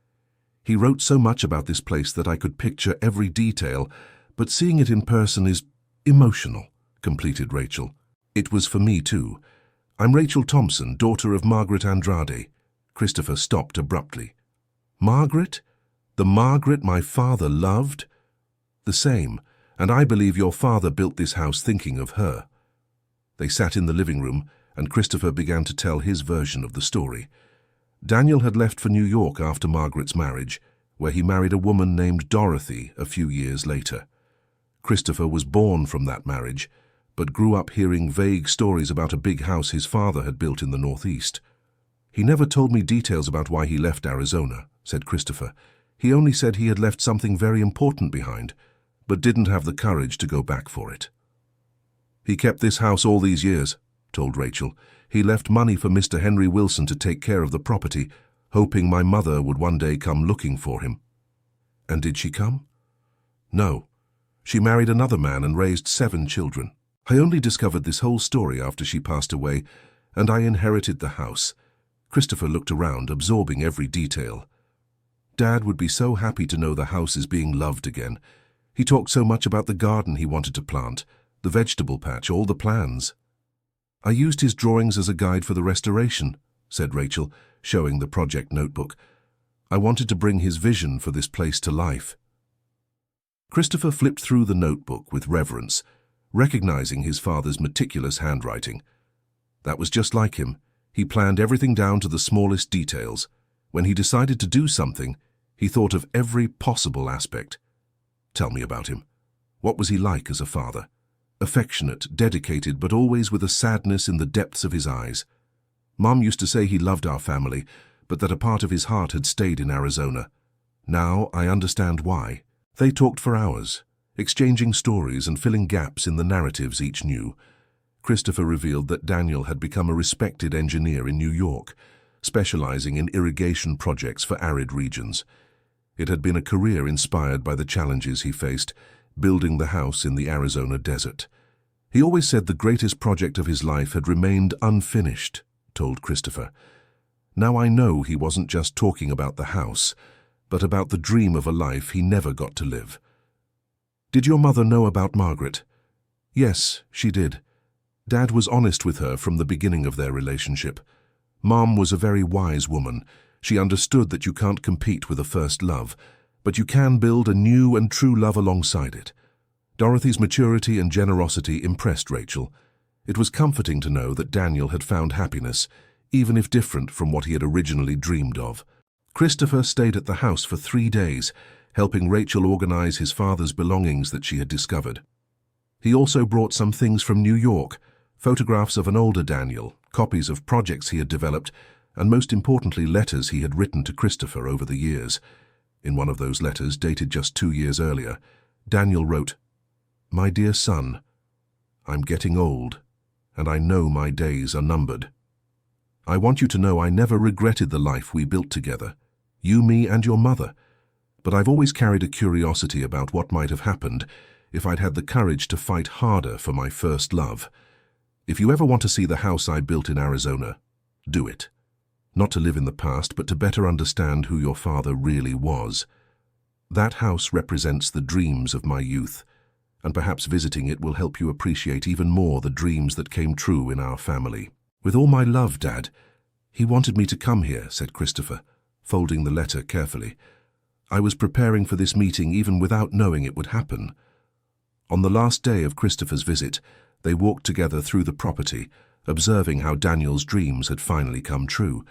Speaker 1: He wrote so much about this place that I could picture every detail, but seeing it in person is emotional, completed Rachel. It was for me too. I'm Rachel Thompson, daughter of Margaret Andrade. Christopher stopped abruptly. Margaret? The Margaret my father loved? The same, and I believe your father built this house thinking of her. They sat in the living room, and Christopher began to tell his version of the story. Daniel had left for New York after Margaret's marriage, where he married a woman named Dorothy a few years later. Christopher was born from that marriage, but grew up hearing vague stories about a big house his father had built in the Northeast. He never told me details about why he left Arizona, said Christopher. He only said he had left something very important behind, but didn't have the courage to go back for it. He kept this house all these years, told Rachel. He left money for Mr. Henry Wilson to take care of the property, hoping my mother would one day come looking for him. And did she come? No. She married another man and raised 7 children. I only discovered this whole story after she passed away, and I inherited the house. Christopher looked around, absorbing every detail. Dad would be so happy to know the house is being loved again. He talked so much about the garden he wanted to plant, the vegetable patch, all the plans. I used his drawings as a guide for the restoration, said Rachel, showing the project notebook. I wanted to bring his vision for this place to life. Christopher flipped through the notebook with reverence, recognizing his father's meticulous handwriting. That was just like him. He planned everything down to the smallest details. When he decided to do something, he thought of every possible aspect. Tell me about him. What was he like as a father? Affectionate, dedicated, but always with a sadness in the depths of his eyes. Mom used to say he loved our family, but that a part of his heart had stayed in Arizona. Now I understand why. They talked for hours, exchanging stories and filling gaps in the narratives each knew. Christopher revealed that Daniel had become a respected engineer in New York, specializing in irrigation projects for arid regions. It had been a career inspired by the challenges he faced, building the house in the Arizona desert. He always said the greatest project of his life had remained unfinished, told Christopher. Now I know he wasn't just talking about the house, but about the dream of a life he never got to live. Did your mother know about Margaret? Yes, she did. Dad was honest with her from the beginning of their relationship. Mom was a very wise woman. She understood that you can't compete with a first love, but you can build a new and true love alongside it. Dorothy's maturity and generosity impressed Rachel. It was comforting to know that Daniel had found happiness, even if different from what he had originally dreamed of. Christopher stayed at the house for 3 days, helping Rachel organize his father's belongings that she had discovered. He also brought some things from New York, photographs of an older Daniel, copies of projects he had developed, and most importantly letters he had written to Christopher over the years. In one of those letters, dated just 2 years earlier, Daniel wrote, "My dear son, I'm getting old, and I know my days are numbered. I want you to know I never regretted the life we built together, you, me, and your mother, but I've always carried a curiosity about what might have happened if I'd had the courage to fight harder for my first love. If you ever want to see the house I built in Arizona, do it. Not to live in the past, but to better understand who your father really was. That house represents the dreams of my youth, and perhaps visiting it will help you appreciate even more the dreams that came true in our family. With all my love, Dad." "He wanted me to come here," said Christopher, folding the letter carefully. "I was preparing for this meeting even without knowing it would happen." On the last day of Christopher's visit, they walked together through the property, observing how Daniel's dreams had finally come true,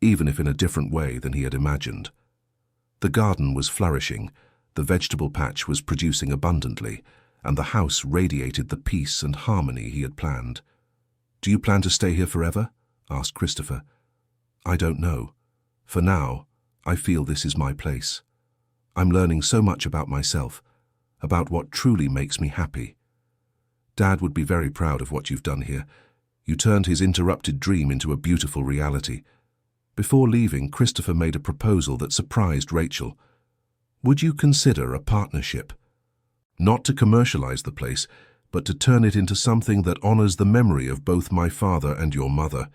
Speaker 1: even if in a different way than he had imagined. The garden was flourishing, the vegetable patch was producing abundantly, and the house radiated the peace and harmony he had planned. "Do you plan to stay here forever?" asked Christopher. "I don't know. For now, I feel this is my place. I'm learning so much about myself, about what truly makes me happy. Dad would be very proud of what you've done here. You turned his interrupted dream into a beautiful reality." Before leaving, Christopher made a proposal that surprised Rachel. "Would you consider a partnership? Not to commercialize the place, but to turn it into something that honors the memory of both my father and your mother."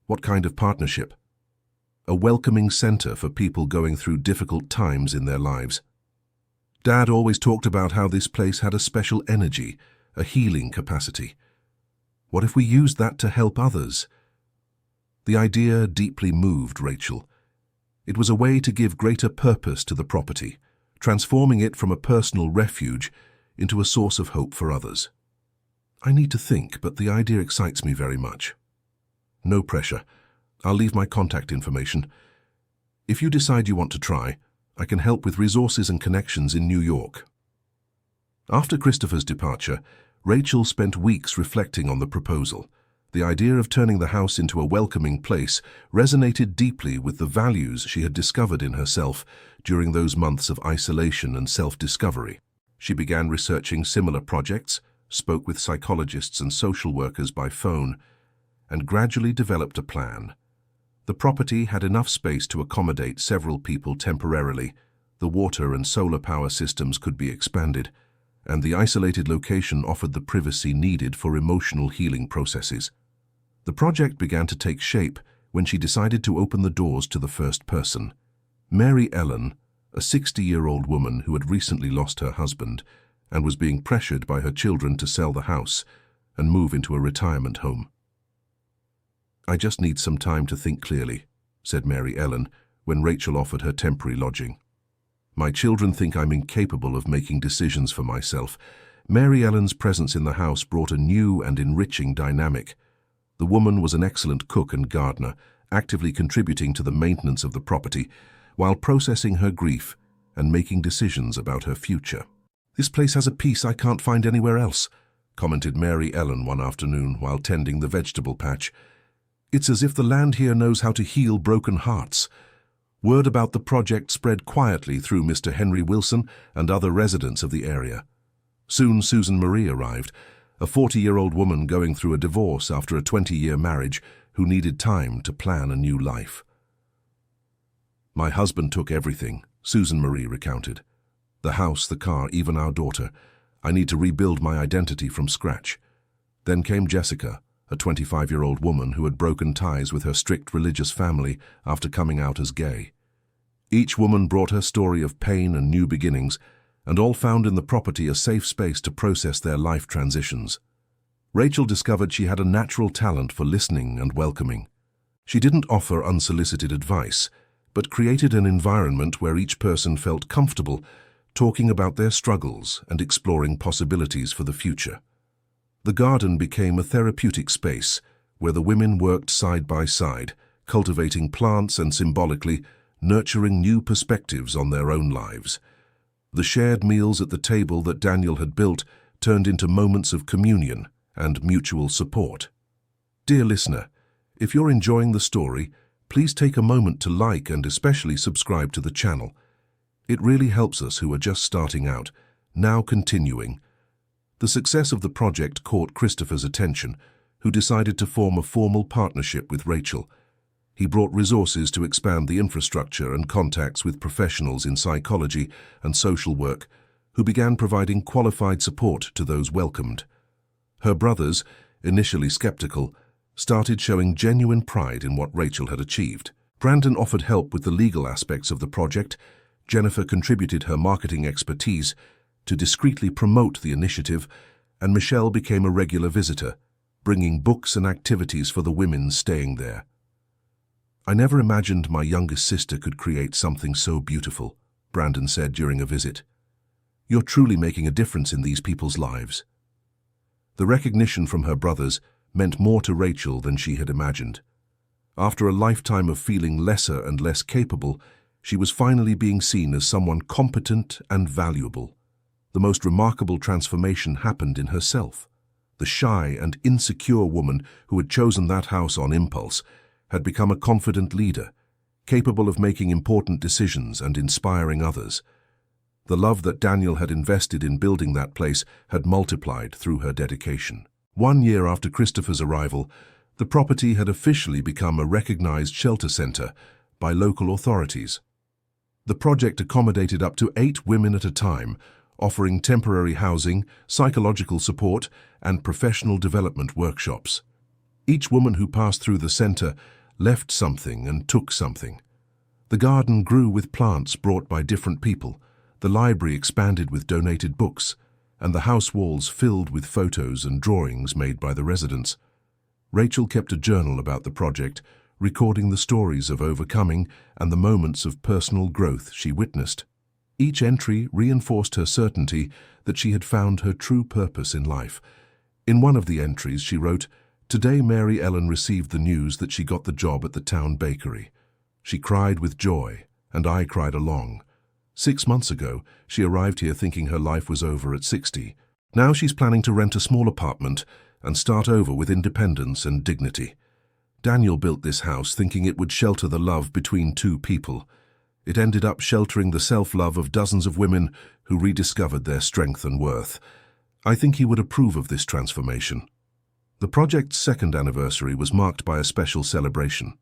Speaker 1: "What kind of partnership?" "A welcoming center for people going through difficult times in their lives. Dad always talked about how this place had a special energy, a healing capacity. What if we used that to help others?" The idea deeply moved Rachel. It was a way to give greater purpose to the property, transforming it from a personal refuge into a source of hope for others. "I need to think, but the idea excites me very much." "No pressure. I'll leave my contact information. If you decide you want to try, I can help with resources and connections in New York." After Christopher's departure, Rachel spent weeks reflecting on the proposal. The idea of turning the house into a welcoming place resonated deeply with the values she had discovered in herself during those months of isolation and self-discovery. She began researching similar projects, spoke with psychologists and social workers by phone, and gradually developed a plan. The property had enough space to accommodate several people temporarily, the water and solar power systems could be expanded, and the isolated location offered the privacy needed for emotional healing processes. The project began to take shape when she decided to open the doors to the first person. Mary Ellen, a 60-year-old woman who had recently lost her husband and was being pressured by her children to sell the house and move into a retirement home. "I just need some time to think clearly," said Mary Ellen when Rachel offered her temporary lodging. "My children think I'm incapable of making decisions for myself." Mary Ellen's presence in the house brought a new and enriching dynamic. The woman was an excellent cook and gardener, actively contributing to the maintenance of the property, while processing her grief and making decisions about her future. "This place has a peace I can't find anywhere else," commented Mary Ellen one afternoon while tending the vegetable patch. "It's as if the land here knows how to heal broken hearts." Word about the project spread quietly through Mr. Henry Wilson and other residents of the area. Soon Susan Marie arrived, a 40-year-old woman going through a divorce after a 20-year marriage who needed time to plan a new life. "My husband took everything," Susan Marie recounted. "The house, the car, even our daughter. I need to rebuild my identity from scratch." Then came Jessica, a 25-year-old woman who had broken ties with her strict religious family after coming out as gay. Each woman brought her story of pain and new beginnings, and all found in the property a safe space to process their life transitions. Rachel discovered she had a natural talent for listening and welcoming. She didn't offer unsolicited advice, but created an environment where each person felt comfortable talking about their struggles and exploring possibilities for the future. The garden became a therapeutic space where the women worked side by side, cultivating plants and symbolically nurturing new perspectives on their own lives. The shared meals at the table that Daniel had built turned into moments of communion and mutual support. Dear listener, if you're enjoying the story, please take a moment to like and especially subscribe to the channel. It really helps us who are just starting out. Now continuing. The success of the project caught Christopher's attention, who decided to form a formal partnership with Rachel. He brought resources to expand the infrastructure and contacts with professionals in psychology and social work, who began providing qualified support to those welcomed. Her brothers, initially skeptical, started showing genuine pride in what Rachel had achieved. Brandon offered help with the legal aspects of the project. Jennifer contributed her marketing expertise to discreetly promote the initiative, and Michelle became a regular visitor, bringing books and activities for the women staying there. "I never imagined my youngest sister could create something so beautiful," Brandon said during a visit. "You're truly making a difference in these people's lives." The recognition from her brothers meant more to Rachel than she had imagined. After a lifetime of feeling lesser and less capable, she was finally being seen as someone competent and valuable. The most remarkable transformation happened in herself. the shy and insecure woman who had chosen that house on impulse, had become a confident leader, capable of making important decisions and inspiring others. The love that Daniel had invested in building that place had multiplied through her dedication. 1 year after Christopher's arrival, the property had officially become a recognized shelter center by local authorities. The project accommodated up to 8 women at a time, offering temporary housing, psychological support, and professional development workshops. Each woman who passed through the center left something and took something. The garden grew with plants brought by different people, the library expanded with donated books, and the house walls filled with photos and drawings made by the residents. Rachel kept a journal about the project, recording the stories of overcoming and the moments of personal growth she witnessed. Each entry reinforced her certainty that she had found her true purpose in life. In one of the entries she wrote, "Today Mary Ellen received the news that she got the job at the town bakery. She cried with joy, and I cried along. 6 months ago, she arrived here thinking her life was over at 60. Now she's planning to rent a small apartment and start over with independence and dignity. Daniel built this house thinking it would shelter the love between 2 people. It ended up sheltering the self-love of dozens of women who rediscovered their strength and worth. I think he would approve of this transformation." The project's 2nd anniversary was marked by a special celebration.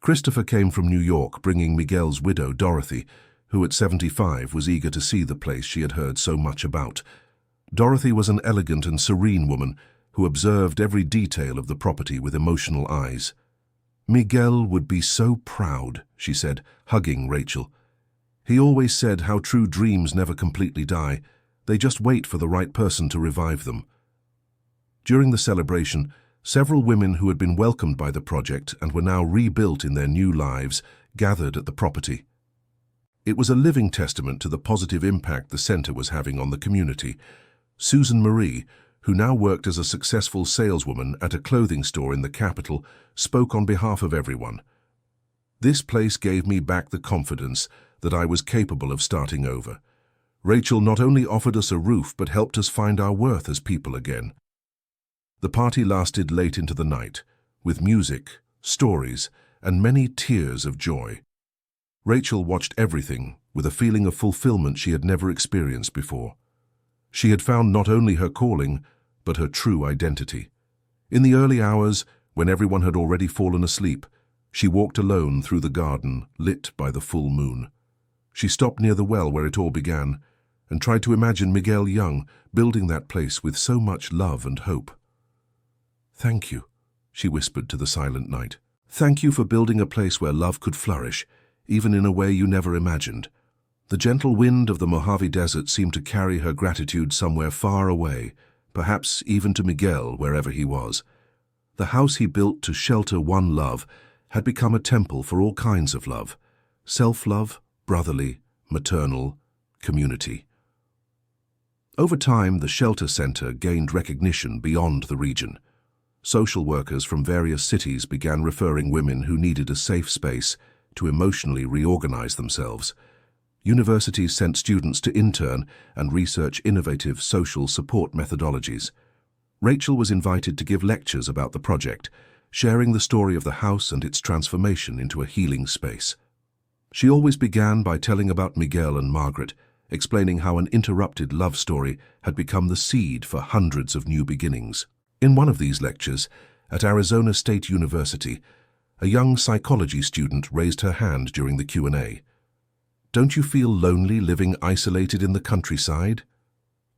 Speaker 1: Christopher came from New York, bringing Miguel's widow, Dorothy, who at 75 was eager to see the place she had heard so much about. Dorothy was an elegant and serene woman who observed every detail of the property with emotional eyes. "Miguel would be so proud," she said, hugging Rachel. "He always said how true dreams never completely die. They just wait for the right person to revive them." During the celebration, several women who had been welcomed by the project and were now rebuilt in their new lives gathered at the property. It was a living testament to the positive impact the center was having on the community. Susan Marie, who now worked as a successful saleswoman at a clothing store in the capital, spoke on behalf of everyone. "This place gave me back the confidence that I was capable of starting over. Rachel not only offered us a roof but helped us find our worth as people again." The party lasted late into the night, with music, stories, and many tears of joy. Rachel watched everything with a feeling of fulfillment she had never experienced before. She had found not only her calling, but her true identity. In the early hours, when everyone had already fallen asleep, she walked alone through the garden, lit by the full moon. She stopped near the well where it all began, and tried to imagine Miguel young, building that place with so much love and hope. "Thank you," she whispered to the silent night. "Thank you for building a place where love could flourish, even in a way you never imagined." The gentle wind of the Mojave Desert seemed to carry her gratitude somewhere far away, perhaps even to Miguel, wherever he was. The house he built to shelter one love had become a temple for all kinds of love: self-love, brotherly, maternal, community. Over time, the shelter center gained recognition beyond the region. Social workers from various cities began referring women who needed a safe space to emotionally reorganize themselves. Universities sent students to intern and research innovative social support methodologies. Rachel was invited to give lectures about the project, sharing the story of the house and its transformation into a healing space. She always began by telling about Miguel and Margaret, explaining how an interrupted love story had become the seed for hundreds of new beginnings. In one of these lectures, at Arizona State University, a young psychology student raised her hand during the Q&A. "Don't you feel lonely living isolated in the countryside?"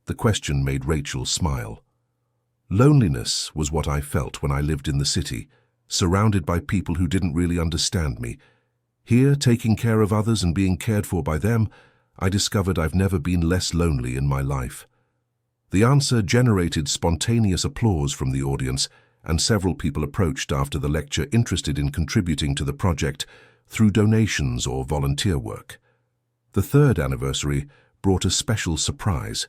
Speaker 1: The question made Rachel smile. "Loneliness was what I felt when I lived in the city, surrounded by people who didn't really understand me. Here, taking care of others and being cared for by them, I discovered I've never been less lonely in my life." The answer generated spontaneous applause from the audience, and several people approached after the lecture interested in contributing to the project through donations or volunteer work. The 3rd anniversary brought a special surprise.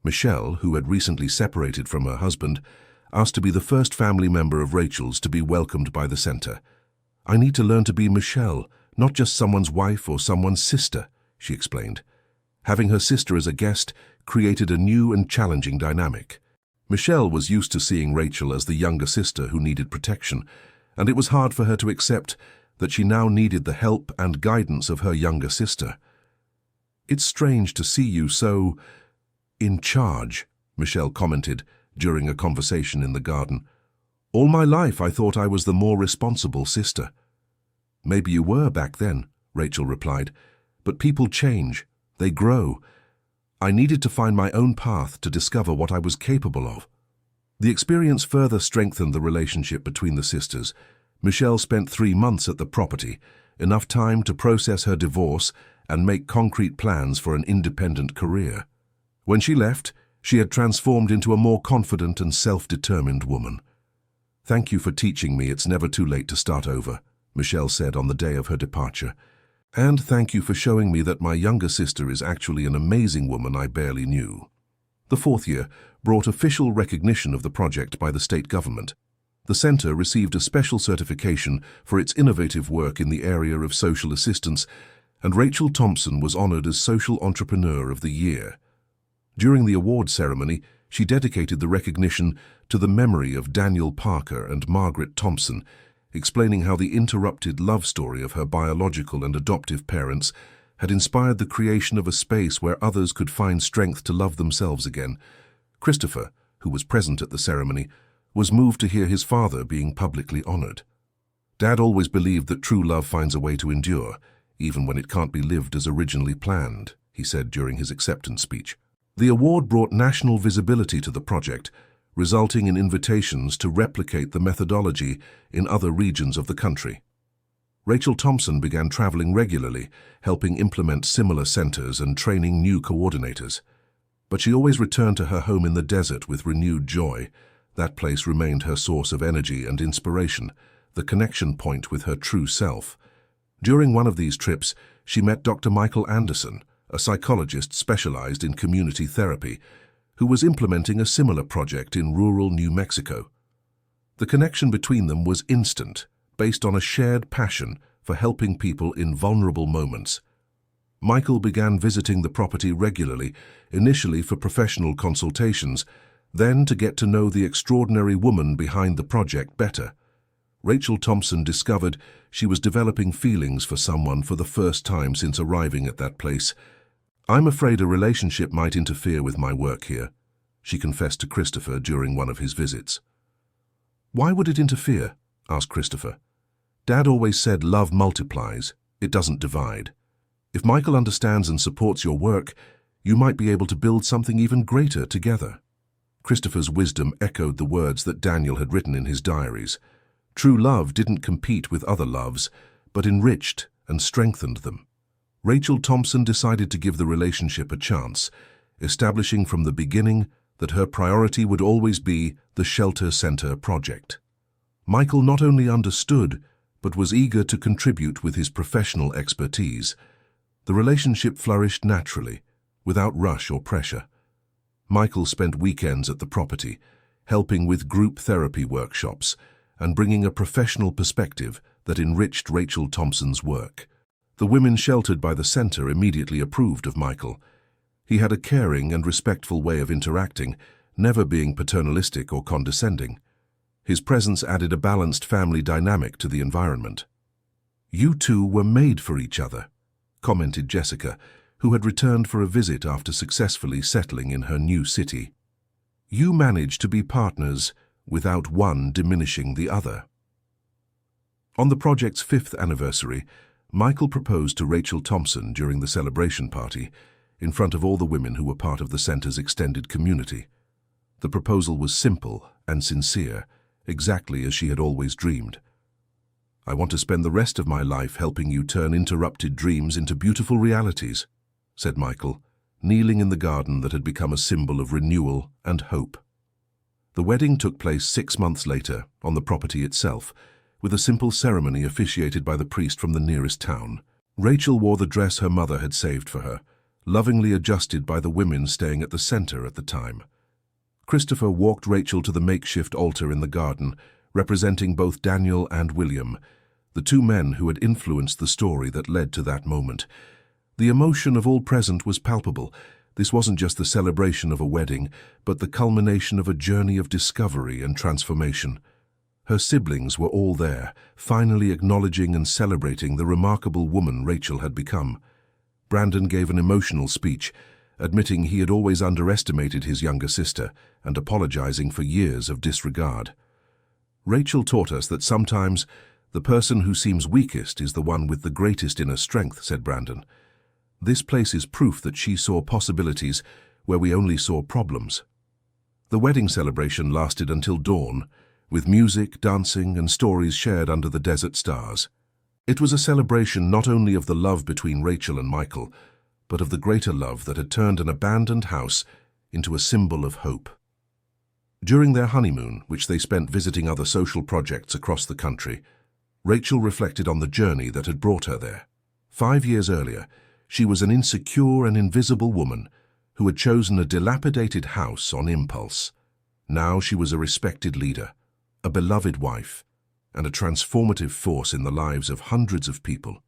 Speaker 1: Michelle, who had recently separated from her husband, asked to be the first family member of Rachel's to be welcomed by the center. "I need to learn to be Michelle, not just someone's wife or someone's sister," she explained. Having her sister as a guest created a new and challenging dynamic. Michelle was used to seeing Rachel as the younger sister who needed protection, and it was hard for her to accept that she now needed the help and guidance of her younger sister. "It's strange to see you so in charge," Michelle commented during a conversation in the garden. "All my life I thought I was the more responsible sister." "Maybe you were back then," Rachel replied, "but people change, they grow. I needed to find my own path to discover what I was capable of." The experience further strengthened the relationship between the sisters. Michelle spent 3 months at the property, enough time to process her divorce and make concrete plans for an independent career. When she left, she had transformed into a more confident and self-determined woman. "Thank you for teaching me it's never too late to start over," Michelle said on the day of her departure. "And thank you for showing me that my younger sister is actually an amazing woman I barely knew." The 4th year brought official recognition of the project by the state government. The center received a special certification for its innovative work in the area of social assistance, and Rachel Thompson was honored as Social Entrepreneur of the Year. During the award ceremony, she dedicated the recognition to the memory of Daniel Parker and Margaret Thompson, explaining how the interrupted love story of her biological and adoptive parents had inspired the creation of a space where others could find strength to love themselves again. Christopher, who was present at the ceremony, was moved to hear his father being publicly honored. "Dad always believed that true love finds a way to endure, even when it can't be lived as originally planned," he said during his acceptance speech. The award brought national visibility to the project, resulting in invitations to replicate the methodology in other regions of the country. Rachel Thompson began traveling regularly, helping implement similar centers and training new coordinators. But she always returned to her home in the desert with renewed joy. That place remained her source of energy and inspiration, the connection point with her true self. During one of these trips, she met Dr. Michael Anderson, a psychologist specialized in community therapy, who was implementing a similar project in rural New Mexico. The connection between them was instant, based on a shared passion for helping people in vulnerable moments. Michael began visiting the property regularly, initially for professional consultations, then to get to know the extraordinary woman behind the project better. Rachel Thompson discovered she was developing feelings for someone for the first time since arriving at that place. "I'm afraid a relationship might interfere with my work here," she confessed to Christopher during one of his visits. "Why would it interfere?" asked Christopher. "Dad always said love multiplies, it doesn't divide. If Michael understands and supports your work, you might be able to build something even greater together." Christopher's wisdom echoed the words that Daniel had written in his diaries. True love didn't compete with other loves, but enriched and strengthened them. Rachel Thompson decided to give the relationship a chance, establishing from the beginning that her priority would always be the Shelter Center project. Michael not only understood, but was eager to contribute with his professional expertise. The relationship flourished naturally, without rush or pressure. Michael spent weekends at the property, helping with group therapy workshops and bringing a professional perspective that enriched Rachel Thompson's work. The women sheltered by the center immediately approved of Michael. He had a caring and respectful way of interacting, never being paternalistic or condescending. His presence added a balanced family dynamic to the environment. "You two were made for each other," commented Jessica, who had returned for a visit after successfully settling in her new city. "You managed to be partners without one diminishing the other." On the project's 5th anniversary, Michael proposed to Rachel Thompson during the celebration party, in front of all the women who were part of the center's extended community. The proposal was simple and sincere, exactly as she had always dreamed. "I want to spend the rest of my life helping you turn interrupted dreams into beautiful realities," said Michael, kneeling in the garden that had become a symbol of renewal and hope. The wedding took place 6 months later, on the property itself, with a simple ceremony officiated by the priest from the nearest town. Rachel wore the dress her mother had saved for her, lovingly adjusted by the women staying at the center at the time. Christopher walked Rachel to the makeshift altar in the garden, representing both Daniel and William, the two men who had influenced the story that led to that moment. The emotion of all present was palpable. This wasn't just the celebration of a wedding, but the culmination of a journey of discovery and transformation. Her siblings were all there, finally acknowledging and celebrating the remarkable woman Rachel had become. Brandon gave an emotional speech, admitting he had always underestimated his younger sister and apologizing for years of disregard. Rachel taught us that sometimes the person who seems weakest is the one with the greatest inner strength, said Brandon. This place is proof that she saw possibilities where we only saw problems. The wedding celebration lasted until dawn, with music, dancing, and stories shared under the desert stars. It was a celebration not only of the love between Rachel and Michael, but of the greater love that had turned an abandoned house into a symbol of hope. During their honeymoon, which they spent visiting other social projects across the country, Rachel reflected on the journey that had brought her there. 5 years earlier, she was an insecure and invisible woman who had chosen a dilapidated house on impulse. Now she was a respected leader, a beloved wife, and a transformative force in the lives of hundreds of people.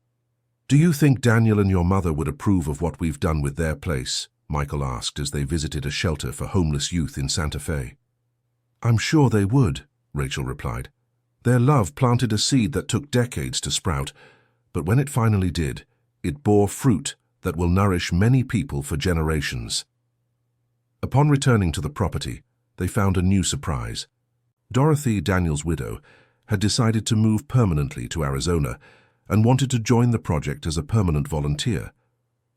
Speaker 1: "Do you think Daniel and your mother would approve of what we've done with their place?" Michael asked as they visited a shelter for homeless youth in Santa Fe. "I'm sure they would," Rachel replied. "Their love planted a seed that took decades to sprout, but when it finally did, it bore fruit that will nourish many people for generations." Upon returning to the property, they found a new surprise. Dorothy, Daniel's widow, had decided to move permanently to Arizona and wanted to join the project as a permanent volunteer.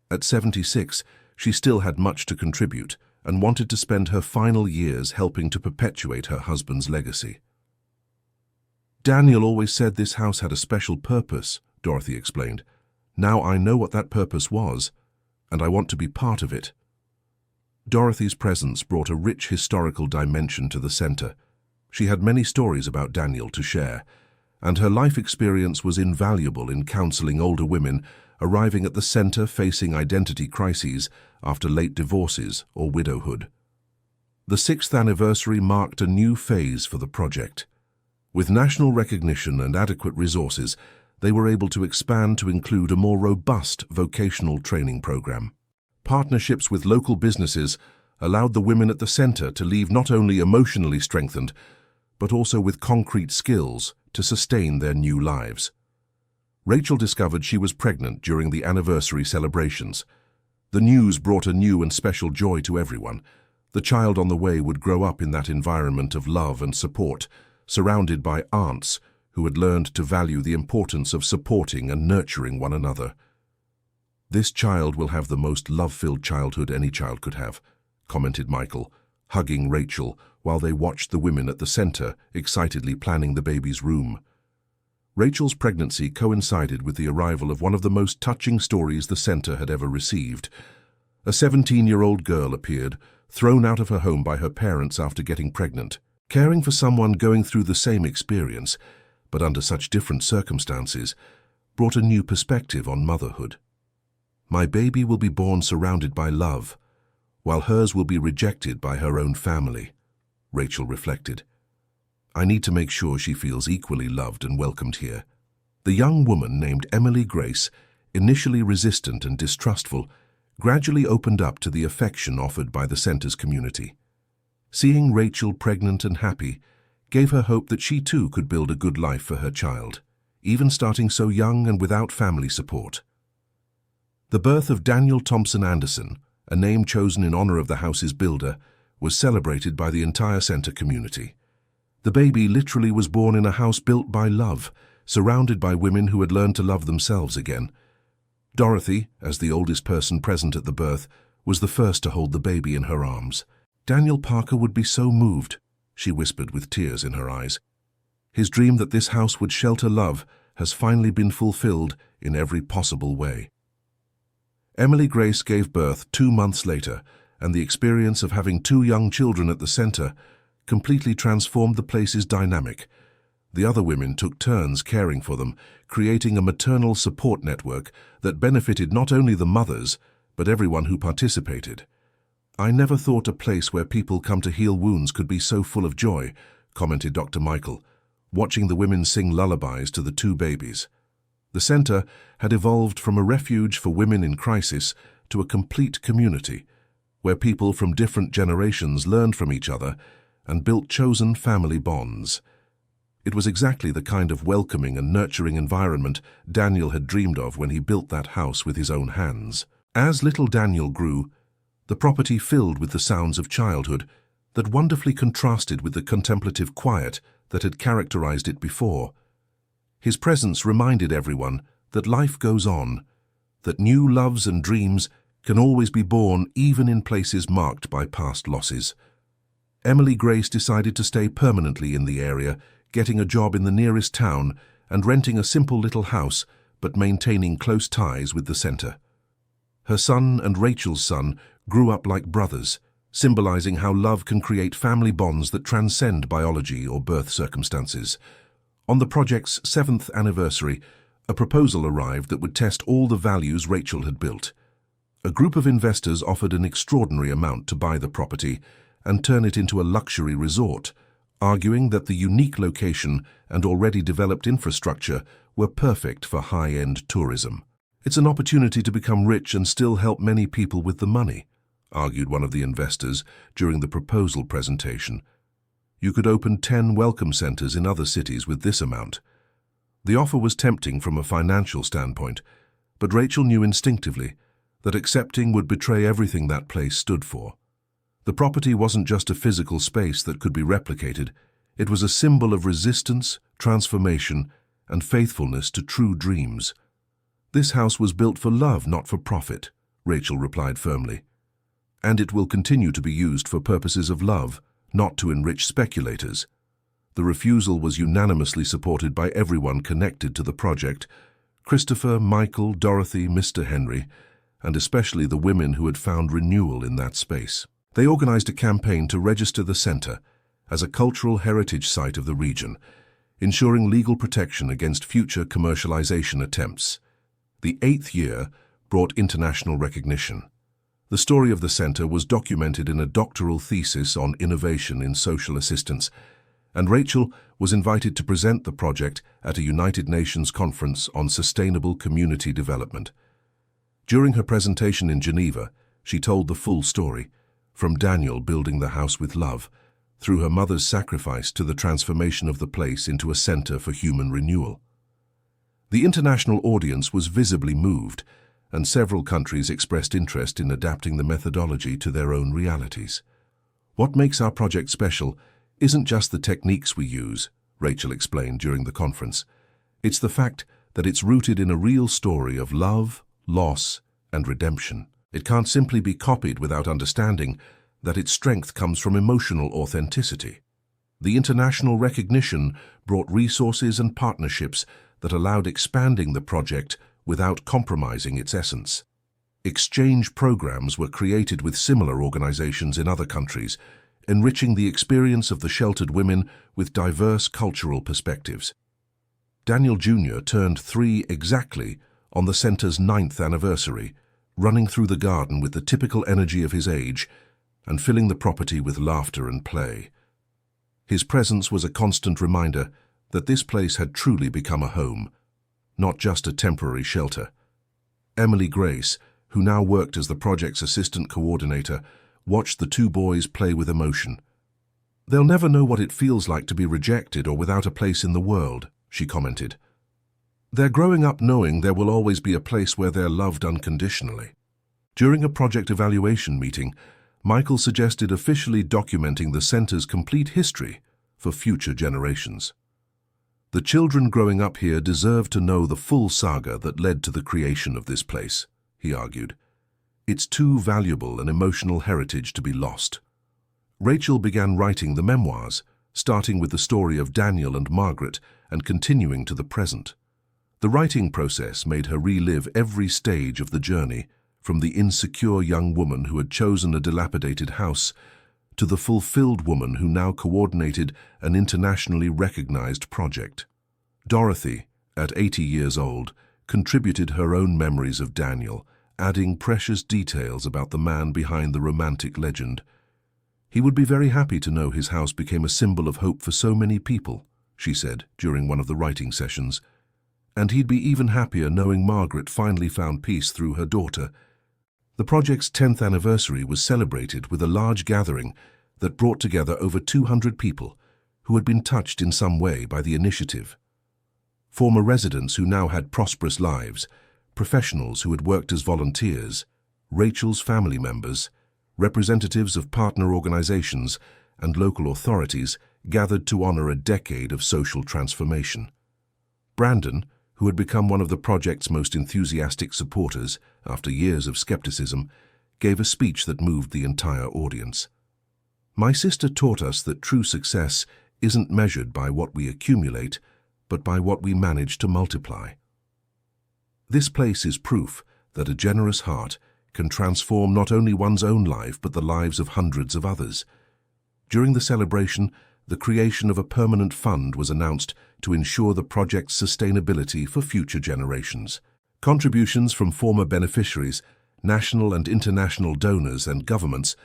Speaker 1: At 76, she still had much to contribute and wanted to spend her final years helping to perpetuate her husband's legacy. "Daniel always said this house had a special purpose," Dorothy explained. "Now I know what that purpose was, and I want to be part of it." Dorothy's presence brought a rich historical dimension to the center. She had many stories about Daniel to share, and her life experience was invaluable in counseling older women arriving at the center facing identity crises after late divorces or widowhood. The 6th anniversary marked a new phase for the project. With national recognition and adequate resources, they were able to expand to include a more robust vocational training program. Partnerships with local businesses allowed the women at the center to leave not only emotionally strengthened, but also with concrete skills to sustain their new lives. Rachel discovered she was pregnant during the anniversary celebrations. The news brought a new and special joy to everyone. The child on the way would grow up in that environment of love and support, surrounded by aunts who had learned to value the importance of supporting and nurturing one another. "This child will have the most love-filled childhood any child could have," commented Michael, hugging Rachel while they watched the women at the center excitedly planning the baby's room. Rachel's pregnancy coincided with the arrival of one of the most touching stories the center had ever received. A 17-year-old girl appeared, thrown out of her home by her parents after getting pregnant. Caring for someone going through the same experience, but under such different circumstances, brought a new perspective on motherhood. "My baby will be born surrounded by love, while hers will be rejected by her own family," Rachel reflected. "I need to make sure she feels equally loved and welcomed here." The young woman named Emily Grace, initially resistant and distrustful, gradually opened up to the affection offered by the center's community. Seeing Rachel pregnant and happy gave her hope that she too could build a good life for her child, even starting so young and without family support. The birth of Daniel Thompson Anderson, a name chosen in honor of the house's builder, was celebrated by the entire center community. The baby literally was born in a house built by love, surrounded by women who had learned to love themselves again. Dorothy, as the oldest person present at the birth, was the first to hold the baby in her arms. "Daniel Parker would be so moved," she whispered with tears in her eyes. "His dream that this house would shelter love has finally been fulfilled in every possible way." Emily Grace gave birth 2 months later, and the experience of having 2 young children at the center completely transformed the place's dynamic. The other women took turns caring for them, creating a maternal support network that benefited not only the mothers, but everyone who participated. "I never thought a place where people come to heal wounds could be so full of joy," commented Dr. Michael, watching the women sing lullabies to the 2 babies. The center had evolved from a refuge for women in crisis to a complete community, where people from different generations learned from each other and built chosen family bonds. It was exactly the kind of welcoming and nurturing environment Daniel had dreamed of when he built that house with his own hands. As little Daniel grew, the property filled with the sounds of childhood that wonderfully contrasted with the contemplative quiet that had characterized it before. His presence reminded everyone that life goes on, that new loves and dreams can always be born even in places marked by past losses. Emily Grace decided to stay permanently in the area, getting a job in the nearest town and renting a simple little house, but maintaining close ties with the center. Her son and Rachel's son grew up like brothers, symbolizing how love can create family bonds that transcend biology or birth circumstances. On the project's 7th anniversary, a proposal arrived that would test all the values Rachel had built. A group of investors offered an extraordinary amount to buy the property and turn it into a luxury resort, arguing that the unique location and already developed infrastructure were perfect for high-end tourism. "It's an opportunity to become rich and still help many people with the money," argued one of the investors during the proposal presentation. "You could open 10 welcome centers in other cities with this amount." The offer was tempting from a financial standpoint, but Rachel knew instinctively that accepting would betray everything that place stood for. The property wasn't just a physical space that could be replicated, it was a symbol of resistance, transformation, and faithfulness to true dreams. "This house was built for love, not for profit," Rachel replied firmly. "And it will continue to be used for purposes of love, not to enrich speculators." The refusal was unanimously supported by everyone connected to the project: Christopher, Michael, Dorothy, Mr. Henry, and especially the women who had found renewal in that space. They organized a campaign to register the center as a cultural heritage site of the region, ensuring legal protection against future commercialization attempts. The 8th year brought international recognition. The story of the center was documented in a doctoral thesis on innovation in social assistance, and Rachel was invited to present the project at a United Nations conference on sustainable community development. During her presentation in Geneva, she told the full story, from Daniel building the house with love, through her mother's sacrifice to the transformation of the place into a center for human renewal. The international audience was visibly moved, and several countries expressed interest in adapting the methodology to their own realities. "What makes our project special isn't just the techniques we use," Rachel explained during the conference. "It's the fact that it's rooted in a real story of love, loss, and redemption. It can't simply be copied without understanding that its strength comes from emotional authenticity." The international recognition brought resources and partnerships that allowed expanding the project without compromising its essence. Exchange programs were created with similar organizations in other countries, enriching the experience of the sheltered women with diverse cultural perspectives. Daniel Jr. turned 3 exactly on the center's 9th anniversary, running through the garden with the typical energy of his age and filling the property with laughter and play. His presence was a constant reminder that this place had truly become a home, not just a temporary shelter. Emily Grace, who now worked as the project's assistant coordinator, watched the 2 boys play with emotion. "They'll never know what it feels like to be rejected or without a place in the world," she commented. "They're growing up knowing there will always be a place where they're loved unconditionally." During a project evaluation meeting, Michael suggested officially documenting the center's complete history for future generations. "The children growing up here deserve to know the full saga that led to the creation of this place," he argued. "It's too valuable an emotional heritage to be lost." Rachel began writing the memoirs, starting with the story of Daniel and Margaret and continuing to the present. The writing process made her relive every stage of the journey, from the insecure young woman who had chosen a dilapidated house to the fulfilled woman who now coordinated an internationally recognized project. Dorothy, at 80 years old, contributed her own memories of Daniel, adding precious details about the man behind the romantic legend. "He would be very happy to know his house became a symbol of hope for so many people," she said during one of the writing sessions. "And he'd be even happier knowing Margaret finally found peace through her daughter." The project's 10th anniversary was celebrated with a large gathering that brought together over 200 people who had been touched in some way by the initiative. Former residents who now had prosperous lives, professionals who had worked as volunteers, Rachel's family members, representatives of partner organizations, and local authorities gathered to honor a decade of social transformation. Brandon, who had become one of the project's most enthusiastic supporters after years of skepticism, gave a speech that moved the entire audience. "My sister taught us that true success isn't measured by what we accumulate, but by what we manage to multiply. This place is proof that a generous heart can transform not only one's own life but the lives of hundreds of others." During the celebration, the creation of a permanent fund was announced to ensure the project's sustainability for future generations. Contributions from former beneficiaries, national and international donors, and governments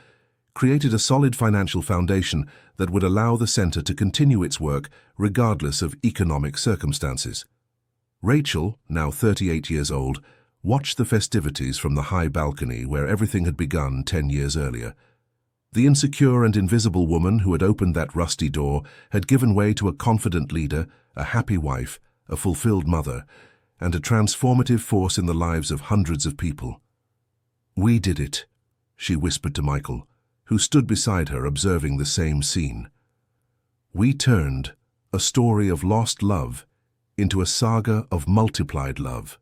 Speaker 1: created a solid financial foundation that would allow the center to continue its work regardless of economic circumstances. Rachel, now 38 years old, watched the festivities from the high balcony where everything had begun 10 years earlier. The insecure and invisible woman who had opened that rusty door had given way to a confident leader, a happy wife, a fulfilled mother, and a transformative force in the lives of hundreds of people. "We did it," she whispered to Michael, who stood beside her observing the same scene. "We turned a story of lost love into a saga of multiplied love."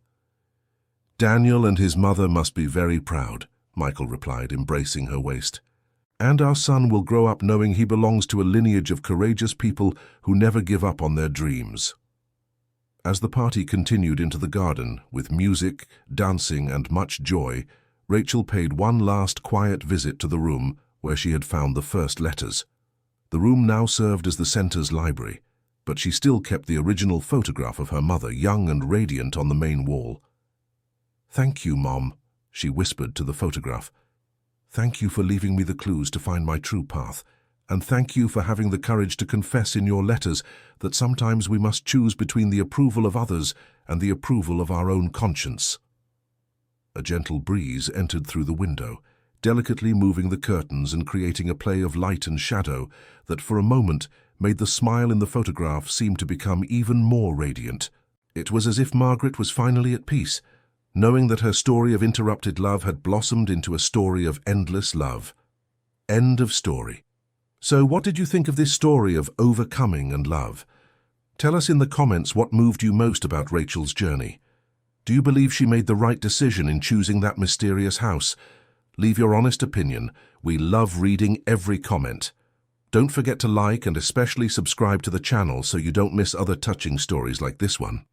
Speaker 1: "Daniel and his mother must be very proud," Michael replied, embracing her waist. "And our son will grow up knowing he belongs to a lineage of courageous people who never give up on their dreams." As the party continued into the garden, with music, dancing, and much joy, Rachel paid one last quiet visit to the room where she had found the first letters. The room now served as the center's library, but she still kept the original photograph of her mother, young and radiant, on the main wall. "Thank you, Mom," she whispered to the photograph. "Thank you for leaving me the clues to find my true path, and thank you for having the courage to confess in your letters that sometimes we must choose between the approval of others and the approval of our own conscience." A gentle breeze entered through the window, delicately moving the curtains and creating a play of light and shadow that for a moment made the smile in the photograph seem to become even more radiant. It was as if Margaret was finally at peace, knowing that her story of interrupted love had blossomed into a story of endless love. End of story. So what did you think of this story of overcoming and love? Tell us in the comments what moved you most about Rachel's journey. Do you believe she made the right decision in choosing that mysterious house? Leave your honest opinion. We love reading every comment. Don't forget to like and especially subscribe to the channel so you don't miss other touching stories like this one.